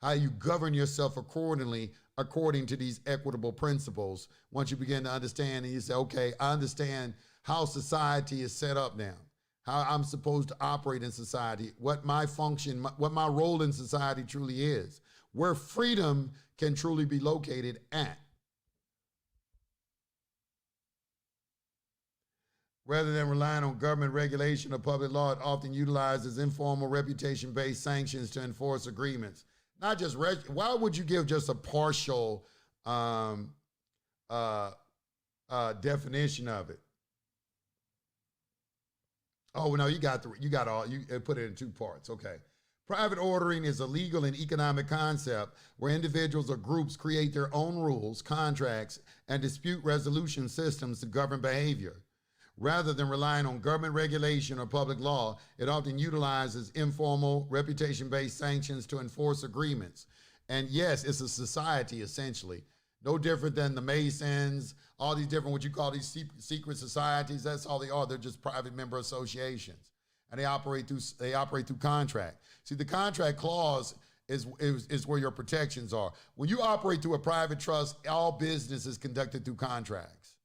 how you govern yourself accordingly, according to these equitable principles. Once you begin to understand and you say, okay, I understand how society is set up now, how I'm supposed to operate in society, what my function, what my role in society truly is, where freedom can truly be located at. Rather than relying on government regulation or public law, it often utilizes informal reputation-based sanctions to enforce agreements. Not just, why would you give just a partial definition of it? Oh, no, you put it in two parts. Okay. Private ordering is a legal and economic concept where individuals or groups create their own rules, contracts, and dispute resolution systems to govern behavior. Rather than relying on government regulation or public law, it often utilizes informal, reputation-based sanctions to enforce agreements. And yes, it's a society, essentially. No different than the Masons, all these different, what you call these secret societies. That's all they are. They're just private member associations. And they operate through contract. See, the contract clause is where your protections are. When you operate through a private trust, all business is conducted through contracts.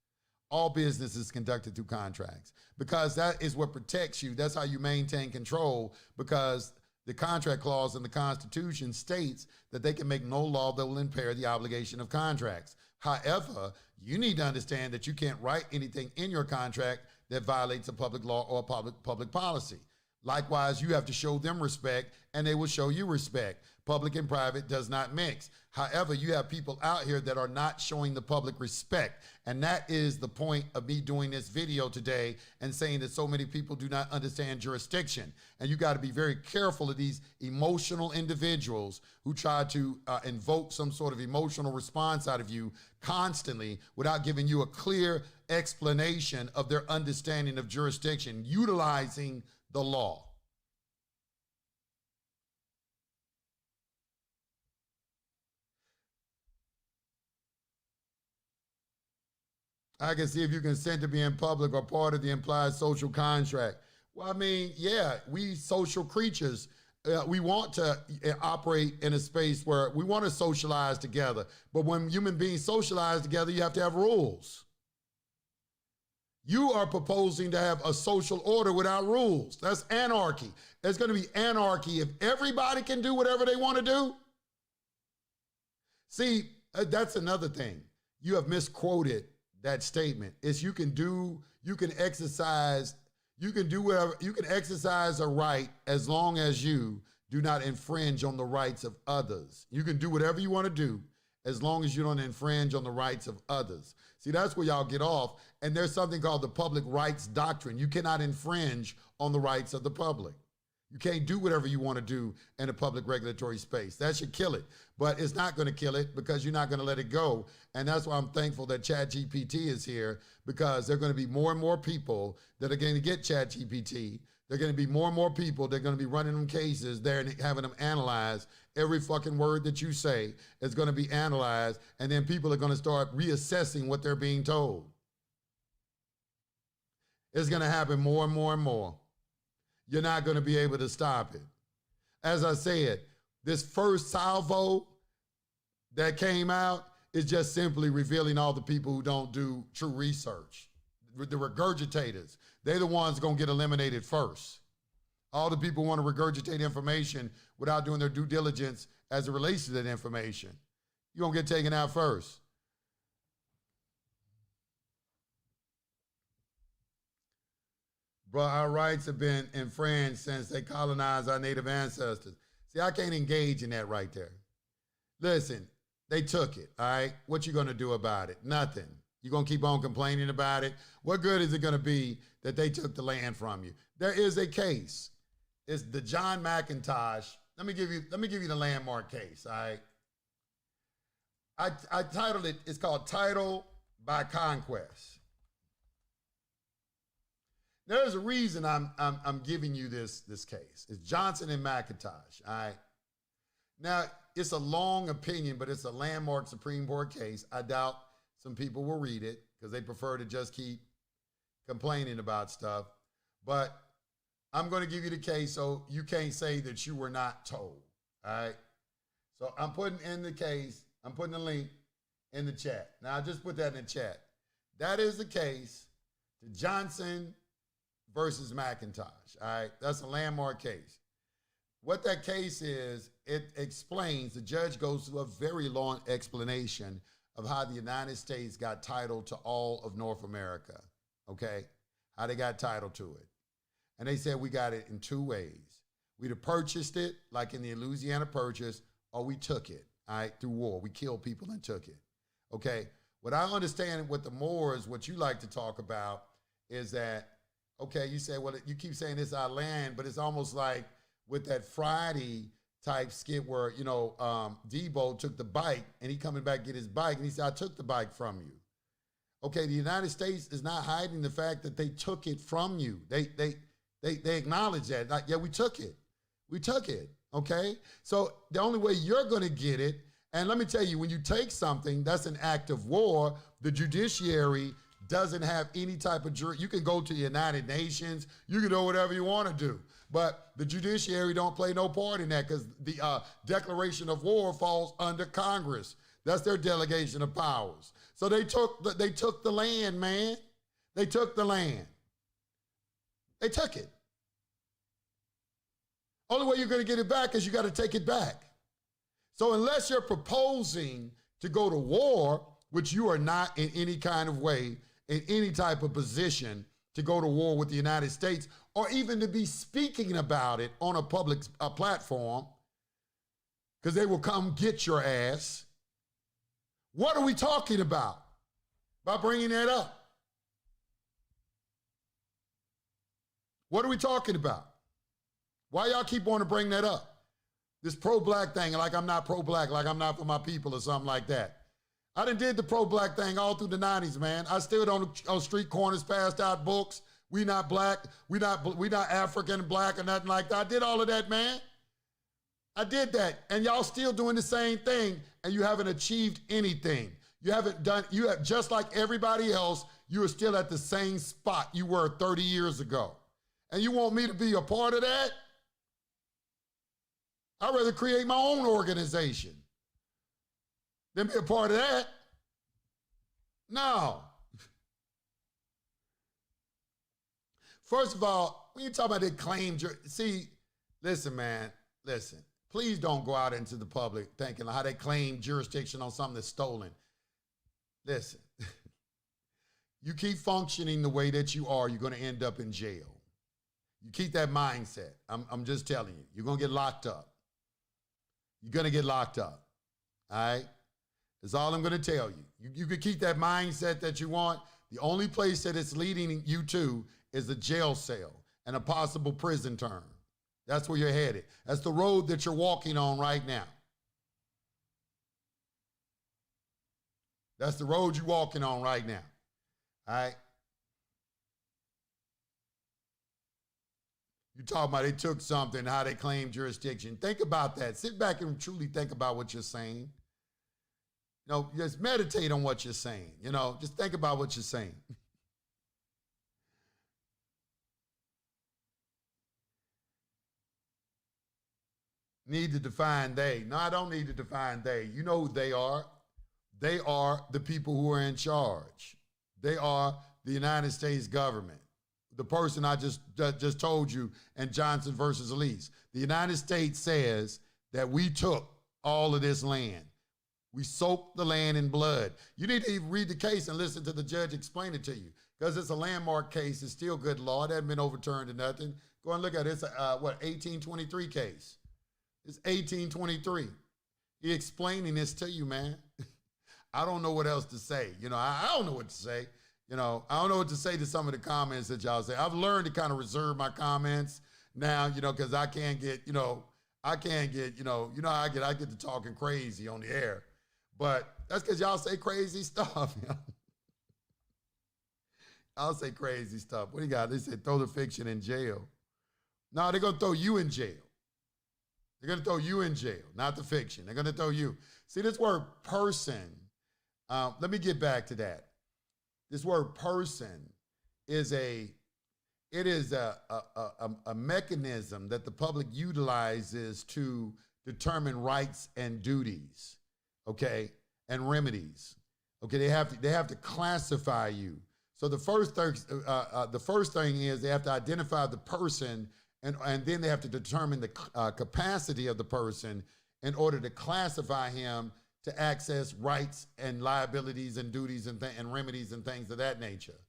All business is conducted through contracts, because that is what protects you. That's how you maintain control, because the contract clause in the Constitution states that they can make no law that will impair the obligation of contracts. However, you need to understand that you can't write anything in your contract that violates a public law or a public policy. Likewise, you have to show them respect, and they will show you respect. Public and private does not mix. However, you have people out here that are not showing the public respect. And that is the point of me doing this video today and saying that so many people do not understand jurisdiction. And you got to be very careful of these emotional individuals who try to invoke some sort of emotional response out of you constantly without giving you a clear explanation of their understanding of jurisdiction, utilizing the law. I can see if you consent to be in public or part of the implied social contract. Well, I mean, yeah, we social creatures, we want to operate in a space where we want to socialize together. But when human beings socialize together, you have to have rules. You are proposing to have a social order without rules. That's anarchy. There's going to be anarchy if everybody can do whatever they want to do. See, that's another thing. You have misquoted that statement. It's you can exercise a right as long as you do not infringe on the rights of others. You can do whatever you want to do as long as you don't infringe on the rights of others. See, that's where y'all get off. And there's something called the public rights doctrine. You cannot infringe on the rights of the public. You can't do whatever you want to do in a public regulatory space. That should kill it. But it's not going to kill it because you're not going to let it go. And that's why I'm thankful that ChatGPT is here, because there are going to be more and more people that are going to get ChatGPT. There are going to be more and more people that are going to be running them cases there and having them analyze every fucking word that you say is going to be analyzed. And then people are going to start reassessing what they're being told. It's going to happen more and more and more. You're not going to be able to stop it. As I said, this first salvo that came out is just simply revealing all the people who don't do true research. The regurgitators, they're the ones going to get eliminated first. All the people who want to regurgitate information without doing their due diligence as it relates to that information, you're going to get taken out first. But our rights have been infringed since they colonized our native ancestors. See, I can't engage in that right there. Listen, they took it, all right? What you gonna do about it? Nothing. You're gonna keep on complaining about it? What good is it gonna be that they took the land from you? There is a case. It's the John McIntosh. Let me give you the landmark case, all right? I titled it, it's called Title by Conquest. There's a reason I'm giving you this case. It's Johnson and McIntosh, all right? Now, it's a long opinion, but it's a landmark Supreme Court case. I doubt some people will read it because they prefer to just keep complaining about stuff. But I'm going to give you the case so you can't say that you were not told, all right? So I'm putting in the case, I'm putting the link in the chat. Now, I just put that in the chat. That is the case to Johnson versus McIntosh, all right? That's a landmark case. What that case is, it explains, the judge goes through a very long explanation of how the United States got title to all of North America, okay? How they got title to it. And they said we got it in two ways. We either purchased it, like in the Louisiana Purchase, or we took it, all right, through war. We killed people and took it, okay? What I understand with the Moors, what you like to talk about is that, okay, you say, well, you keep saying it's our land, but it's almost like with that Friday type skit where, you know, Debo took the bike and he coming back to get his bike and he said, I took the bike from you. Okay, the United States is not hiding the fact that they took it from you. They acknowledge that. Like, yeah, we took it. We took it, okay? So the only way you're gonna get it, and let me tell you, when you take something, that's an act of war, the judiciary doesn't have any type of jury. You can go to the United Nations, you can do whatever you want to do, but the judiciary don't play no part in that because the declaration of war falls under Congress. That's their delegation of powers. So they took the land, man. They took the land. They took it. Only way you're going to get it back is you got to take it back. So unless you're proposing to go to war, which you are not in any kind of way, in any type of position to go to war with the United States, or even to be speaking about it on a public platform, because they will come get your ass. What are we talking about by bringing that up? What are we talking about? Why y'all keep wanting to bring that up? This pro-black thing, like I'm not pro-black, like I'm not for my people or something like that. I done did the pro-black thing all through the 90s, man. I stood on street corners, passed out books. We not black, we not African black or nothing like that. I did all of that, man. I did that. And y'all still doing the same thing and you haven't achieved anything. You have just like everybody else, you are still at the same spot you were 30 years ago. And you want me to be a part of that? I'd rather create my own organization than be a part of that. No. First of all, when you talk about they claim, listen, man, listen. Please don't go out into the public thinking how they claim jurisdiction on something that's stolen. Listen, you keep functioning the way that you are, you're going to end up in jail. You keep that mindset. I'm just telling you, you're going to get locked up. You're going to get locked up. All right? That's all I'm going to tell you. You can keep that mindset that you want. The only place that it's leading you to is a jail cell and a possible prison term. That's where you're headed. That's the road that you're walking on right now. That's the road you're walking on right now. All right? You talking about they took something, how they claim jurisdiction. Think about that. Sit back and truly think about what you're saying. You know, just meditate on what you're saying. You know, just think about what you're saying. Need to define they. No, I don't need to define they. You know who they are. They are the people who are in charge. They are the United States government. The person I just told you in Johnson versus Elise. The United States says that we took all of this land. We soaked the land in blood. You need to even read the case and listen to the judge explain it to you, because it's a landmark case. It's still good law. It hasn't been overturned or nothing. Go and look at it. It's a, 1823 case. It's 1823. He explaining this to you, man. I don't know what else to say. You know, I don't know what to say. You know, I don't know what to say to some of the comments that y'all say. I've learned to kind of reserve my comments now, you know, because I can't get, you know how I get to talking crazy on the air. But that's because y'all say crazy stuff. You know? I'll say crazy stuff. What do you got? They say throw the fiction in jail. No, they're going to throw you in jail. They're going to throw you in jail, not the fiction. They're going to throw you. See, this word person, let me get back to that. This word person is a mechanism that the public utilizes to determine rights and duties, okay, and remedies. Okay, they have to classify you. So the first thing is they have to identify the person, and then they have to determine the capacity of the person in order to classify him to access rights and liabilities and duties and remedies and things of that nature.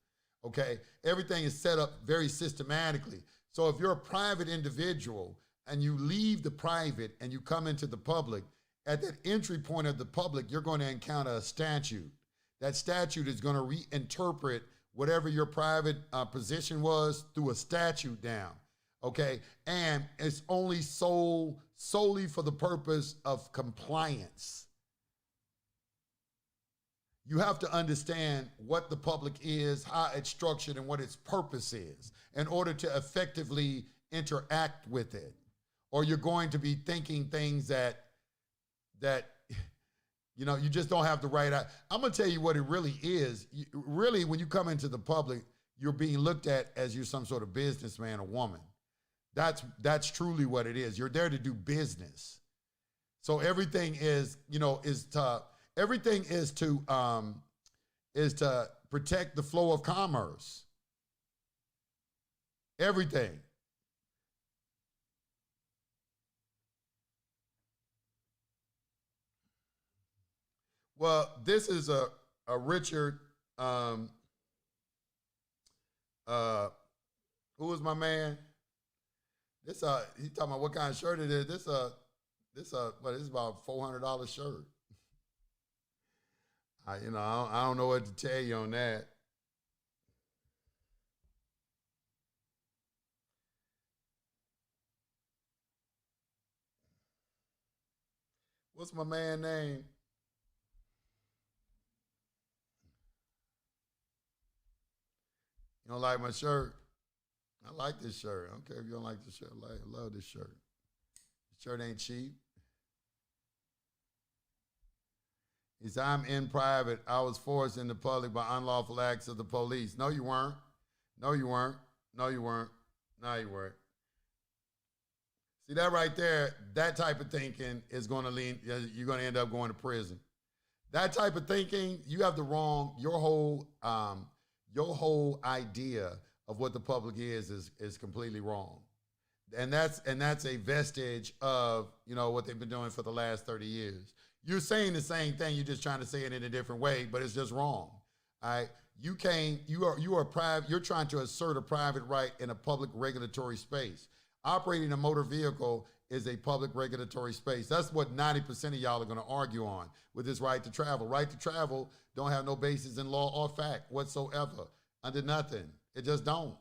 Okay, everything is set up very systematically. So if you're a private individual and you leave the private and you come into the public, at that entry point of the public, you're going to encounter a statute. That statute is going to reinterpret whatever your private position was through a statute down. Okay, and it's only solely for the purpose of compliance. You have to understand what the public is, how it's structured, and what its purpose is in order to effectively interact with it. Or you're going to be thinking things that you know, you just don't have the right. I'm going to tell you what it really is. Really, when you come into the public, you're being looked at as you're some sort of businessman or woman. That's truly what it is. You're there to do business. So everything is, you know, is to protect the flow of commerce. Everything. Well, this is a Richard, who is my man? This he talking about what kind of shirt it is. This is about $400 shirt. I don't know what to tell you on that. What's my man name? You don't like my shirt? I like this shirt. I don't care if you don't like this shirt. I love this shirt. This shirt ain't cheap. He said, I'm in private. I was forced into public by unlawful acts of the police. No, you weren't. No, you weren't. No, you weren't. No, you weren't. See that right there, that type of thinking is going to lead, you're going to end up going to prison. That type of thinking, you have the wrong, your whole idea of what the public is completely wrong. And that's a vestige of, you know, what they've been doing for the last 30 years. You're saying the same thing, you're just trying to say it in a different way, but it's just wrong. All right. You're trying to assert a private right in a public regulatory space. Operating a motor vehicle is a public regulatory space. That's what 90% of y'all are going to argue on with this right to travel. Right to travel don't have no basis in law or fact whatsoever, under nothing. It just don't.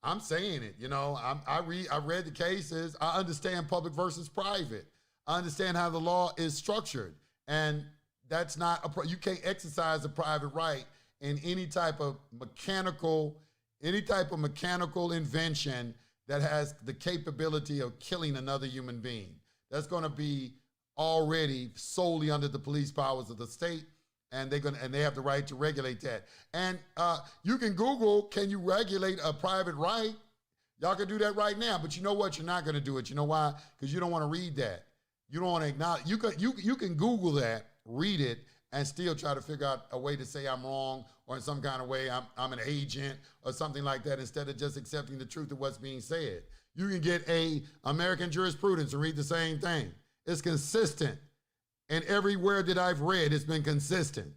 I'm saying it. You know, I read the cases. I understand public versus private. I understand how the law is structured, and that's not you can't exercise a private right in any type of mechanical invention that has the capability of killing another human being. That's going to be already solely under the police powers of the state, and they have the right to regulate that. And you can Google, can you regulate a private right? Y'all can do that right now, but you know what? You're not going to do it. You know why? Because you don't want to read that. You don't want to acknowledge. You can Google that, read it, and still try to figure out a way to say I'm wrong, or in some kind of way I'm an agent or something like that, instead of just accepting the truth of what's being said. You can get a American jurisprudence and read the same thing. It's consistent. And everywhere that I've read, it's been consistent.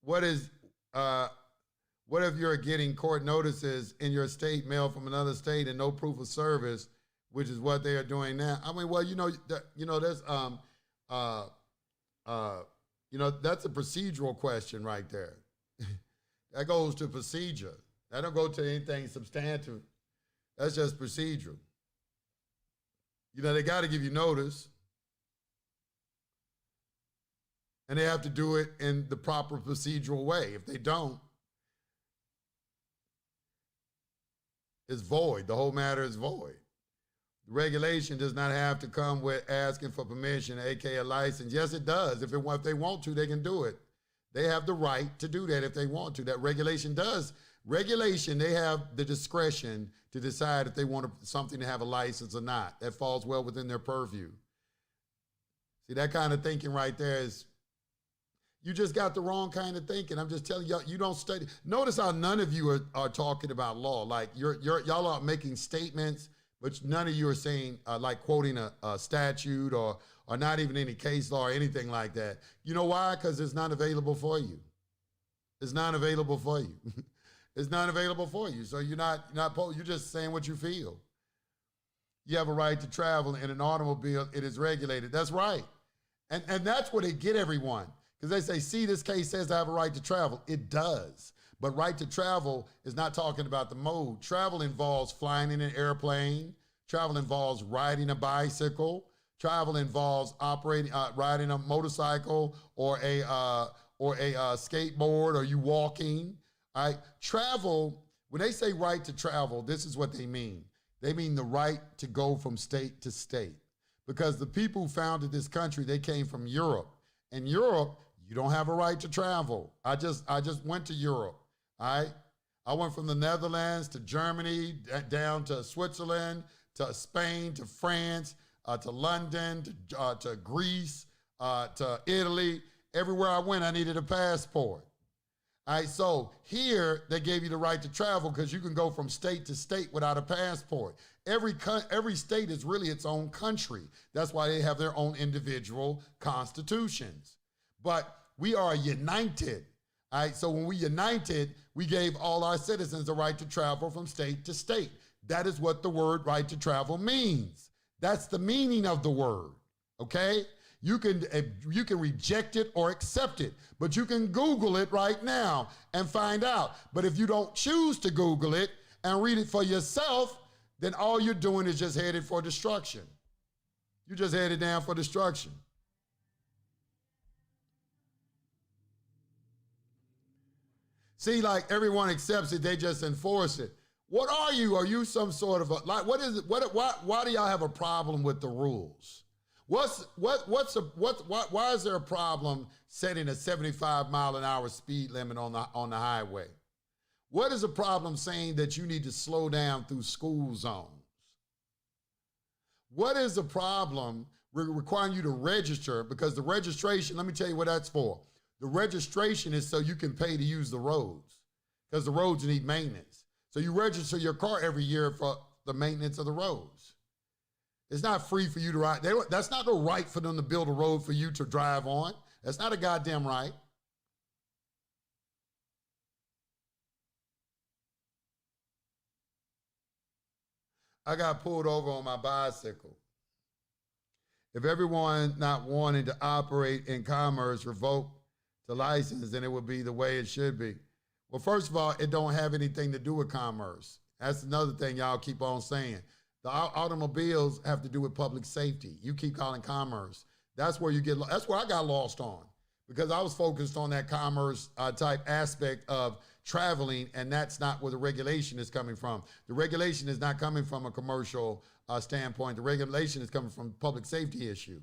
What if you're getting court notices in your state mail from another state and no proof of service, which is what they are doing now? I mean, well, there's that's a procedural question right there. That goes to procedure. That don't go to anything substantive. That's just procedural. They got to give you notice. And they have to do it in the proper procedural way. If they don't, it's void. The whole matter is void. The regulation does not have to come with asking for permission, aka a license. Yes, it does. If they want to, they can do it. They have the right to do that if they want to. That regulation does. Regulation, they have the discretion to decide if they want something to have a license or not. That falls well within their purview. See, that kind of thinking right there is, you just got the wrong kind of thinking. I'm just telling y'all, you don't study. Notice how none of you are talking about law. Like y'all are making statements, but none of you are saying, like quoting a statute or not even any case law or anything like that. You know why? Because it's not available for you. It's not available for you. It's not available for you. So you're just saying what you feel. You have a right to travel in an automobile. It is regulated. That's right. And that's where they get everyone. Because they say, see, this case says I have a right to travel. It does. But right to travel is not talking about the mode. Travel involves flying in an airplane. Travel involves riding a bicycle. Travel involves riding a motorcycle or a skateboard, or you walking. All right? Travel, when they say right to travel, this is what they mean. They mean the right to go from state to state. Because the people who founded this country, they came from Europe. In Europe, you don't have a right to travel. I just went to Europe. All right? I went from the Netherlands to Germany, down to Switzerland, to Spain, to France, to London, to Greece, to Italy. Everywhere I went, I needed a passport. All right, so here they gave you the right to travel because you can go from state to state without a passport. Every state is really its own country. That's why they have their own individual constitutions. But we are united. All right, so when we united, we gave all our citizens the right to travel from state to state. That is what the word right to travel means. That's the meaning of the word, okay? You can reject it or accept it, but you can Google it right now and find out. But if you don't choose to Google it and read it for yourself, then all you're doing is just headed for destruction. You're just headed down for destruction. See, like everyone accepts it, they just enforce it. What are you? Are you some sort of what is it? Why do y'all have a problem with the rules? Why is there a problem setting a 75-mile-an-hour speed limit on the highway? What is the problem saying that you need to slow down through school zones? What is the problem requiring you to register? Because the registration, let me tell you what that's for. The registration is so you can pay to use the roads, because the roads need maintenance. So you register your car every year for the maintenance of the roads. It's not free for you to ride. That's not a right for them to build a road for you to drive on. That's not a goddamn right. I got pulled over on my bicycle. If everyone not wanting to operate in commerce revoke to license, then it would be the way it should be. Well, first of all, it don't have anything to do with commerce. That's another thing y'all keep on saying. The automobiles have to do with public safety. You keep calling commerce. That's where you get. That's where I got lost on, because I was focused on that commerce type aspect of traveling, and that's not where the regulation is coming from. The regulation is not coming from a commercial standpoint. The regulation is coming from a public safety issue,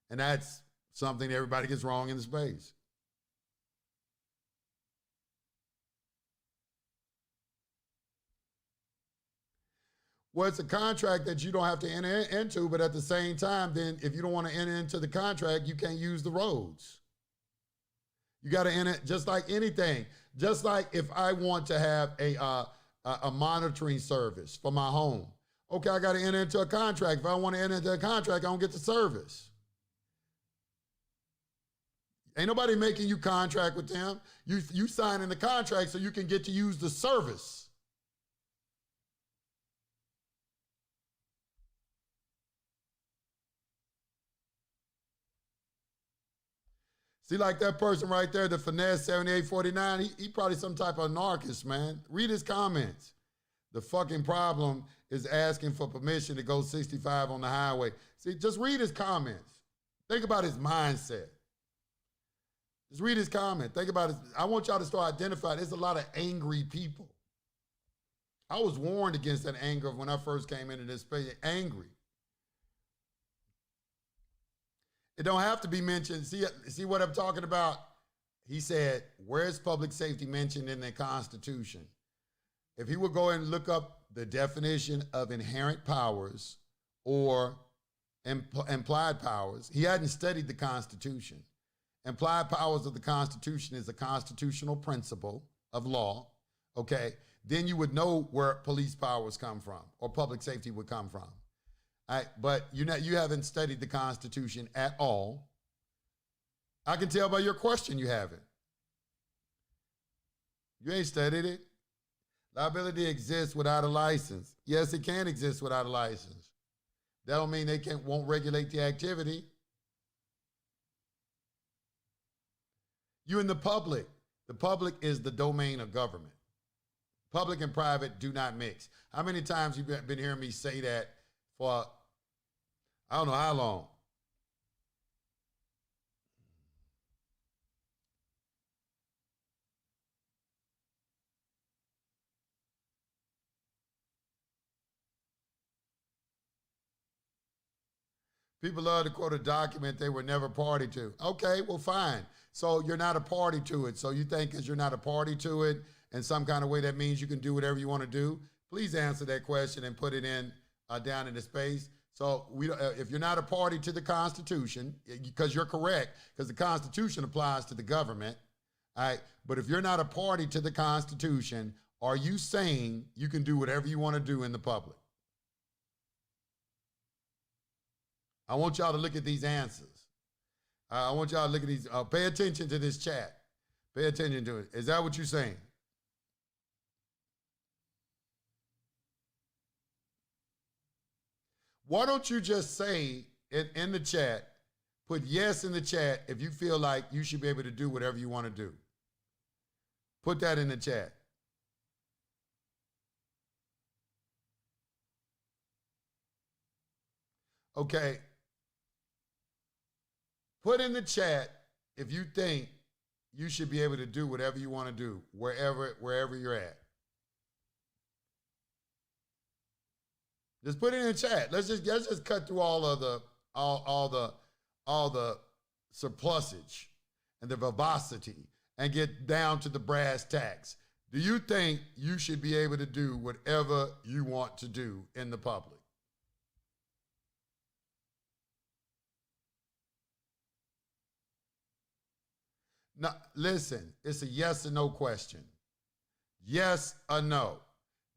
and that's something everybody gets wrong in the space. Well, it's a contract that you don't have to enter into, but at the same time, then if you don't want to enter into the contract, you can't use the roads. You got to enter, just like anything. Just like if I want to have a monitoring service for my home. Okay, I got to enter into a contract. If I want to enter into a contract, I don't get the service. Ain't nobody making you contract with them. You signing the contract so you can get to use the service. See, like that person right there, the finesse 7849, he probably some type of anarchist, man. Read his comments. The fucking problem is asking for permission to go 65 on the highway. See, just read his comments. Think about his mindset. Just read his comment. Think about it. I want y'all to start identifying. There's a lot of angry people. I was warned against that anger when I first came into this space. Angry. It don't have to be mentioned. See what I'm talking about? He said, where's public safety mentioned in the Constitution? If he would go and look up the definition of inherent powers or implied powers, he hadn't studied the Constitution. Implied powers of the Constitution is a constitutional principle of law, okay? Then you would know where police powers come from or public safety would come from. All right, but you haven't studied the Constitution at all. I can tell by your question you haven't. You ain't studied it. Liability exists without a license. Yes, it can exist without a license. That don't mean they won't regulate the activity. You and the public. The public is the domain of government. Public and private do not mix. How many times have you been hearing me say that for I don't know how long? People love to quote a document they were never party to. Okay, well, fine. So you're not a party to it. So you think because you're not a party to it in some kind of way that means you can do whatever you want to do? Please answer that question and put it in down in the space. So if you're not a party to the Constitution, because you're correct, because the Constitution applies to the government, all right? But if you're not a party to the Constitution, are you saying you can do whatever you want to do in the public? I want y'all to look at these answers. I want y'all to look at these. Pay attention to this chat. Pay attention to it. Is that what you're saying? Why don't you just say in the chat, put yes in the chat if you feel like you should be able to do whatever you want to do. Put that in the chat. Okay. Put in the chat if you think you should be able to do whatever you want to do, wherever you're at. Just put it in the chat. Let's just cut through all the surplusage and the verbosity and get down to the brass tacks. Do you think you should be able to do whatever you want to do in the public? Now, listen, it's a yes or no question. Yes or no.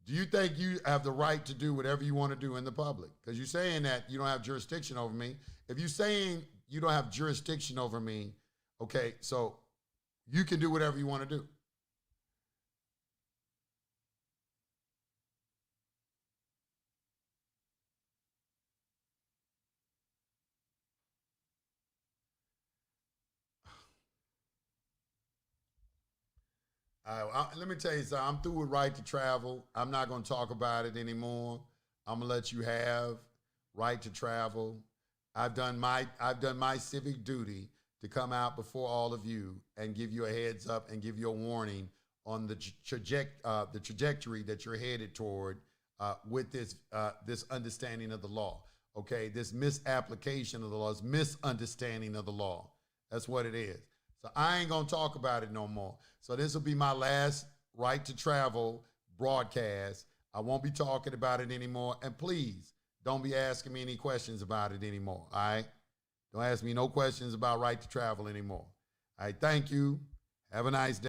Do you think you have the right to do whatever you want to do in the public? Because you're saying that you don't have jurisdiction over me. If you're saying you don't have jurisdiction over me, okay, so you can do whatever you want to do. Let me tell you something. I'm through with right to travel. I'm not going to talk about it anymore. I'm gonna let you have right to travel. I've done my civic duty to come out before all of you and give you a heads up and give you a warning on the trajectory that you're headed toward with this understanding of the law. Okay, this misapplication of the law is misunderstanding of the law. That's what it is. So I ain't gonna talk about it no more. So this will be my last right to travel broadcast. I won't be talking about it anymore. And please don't be asking me any questions about it anymore. All right? Don't ask me no questions about right to travel anymore. All right, thank you. Have a nice day.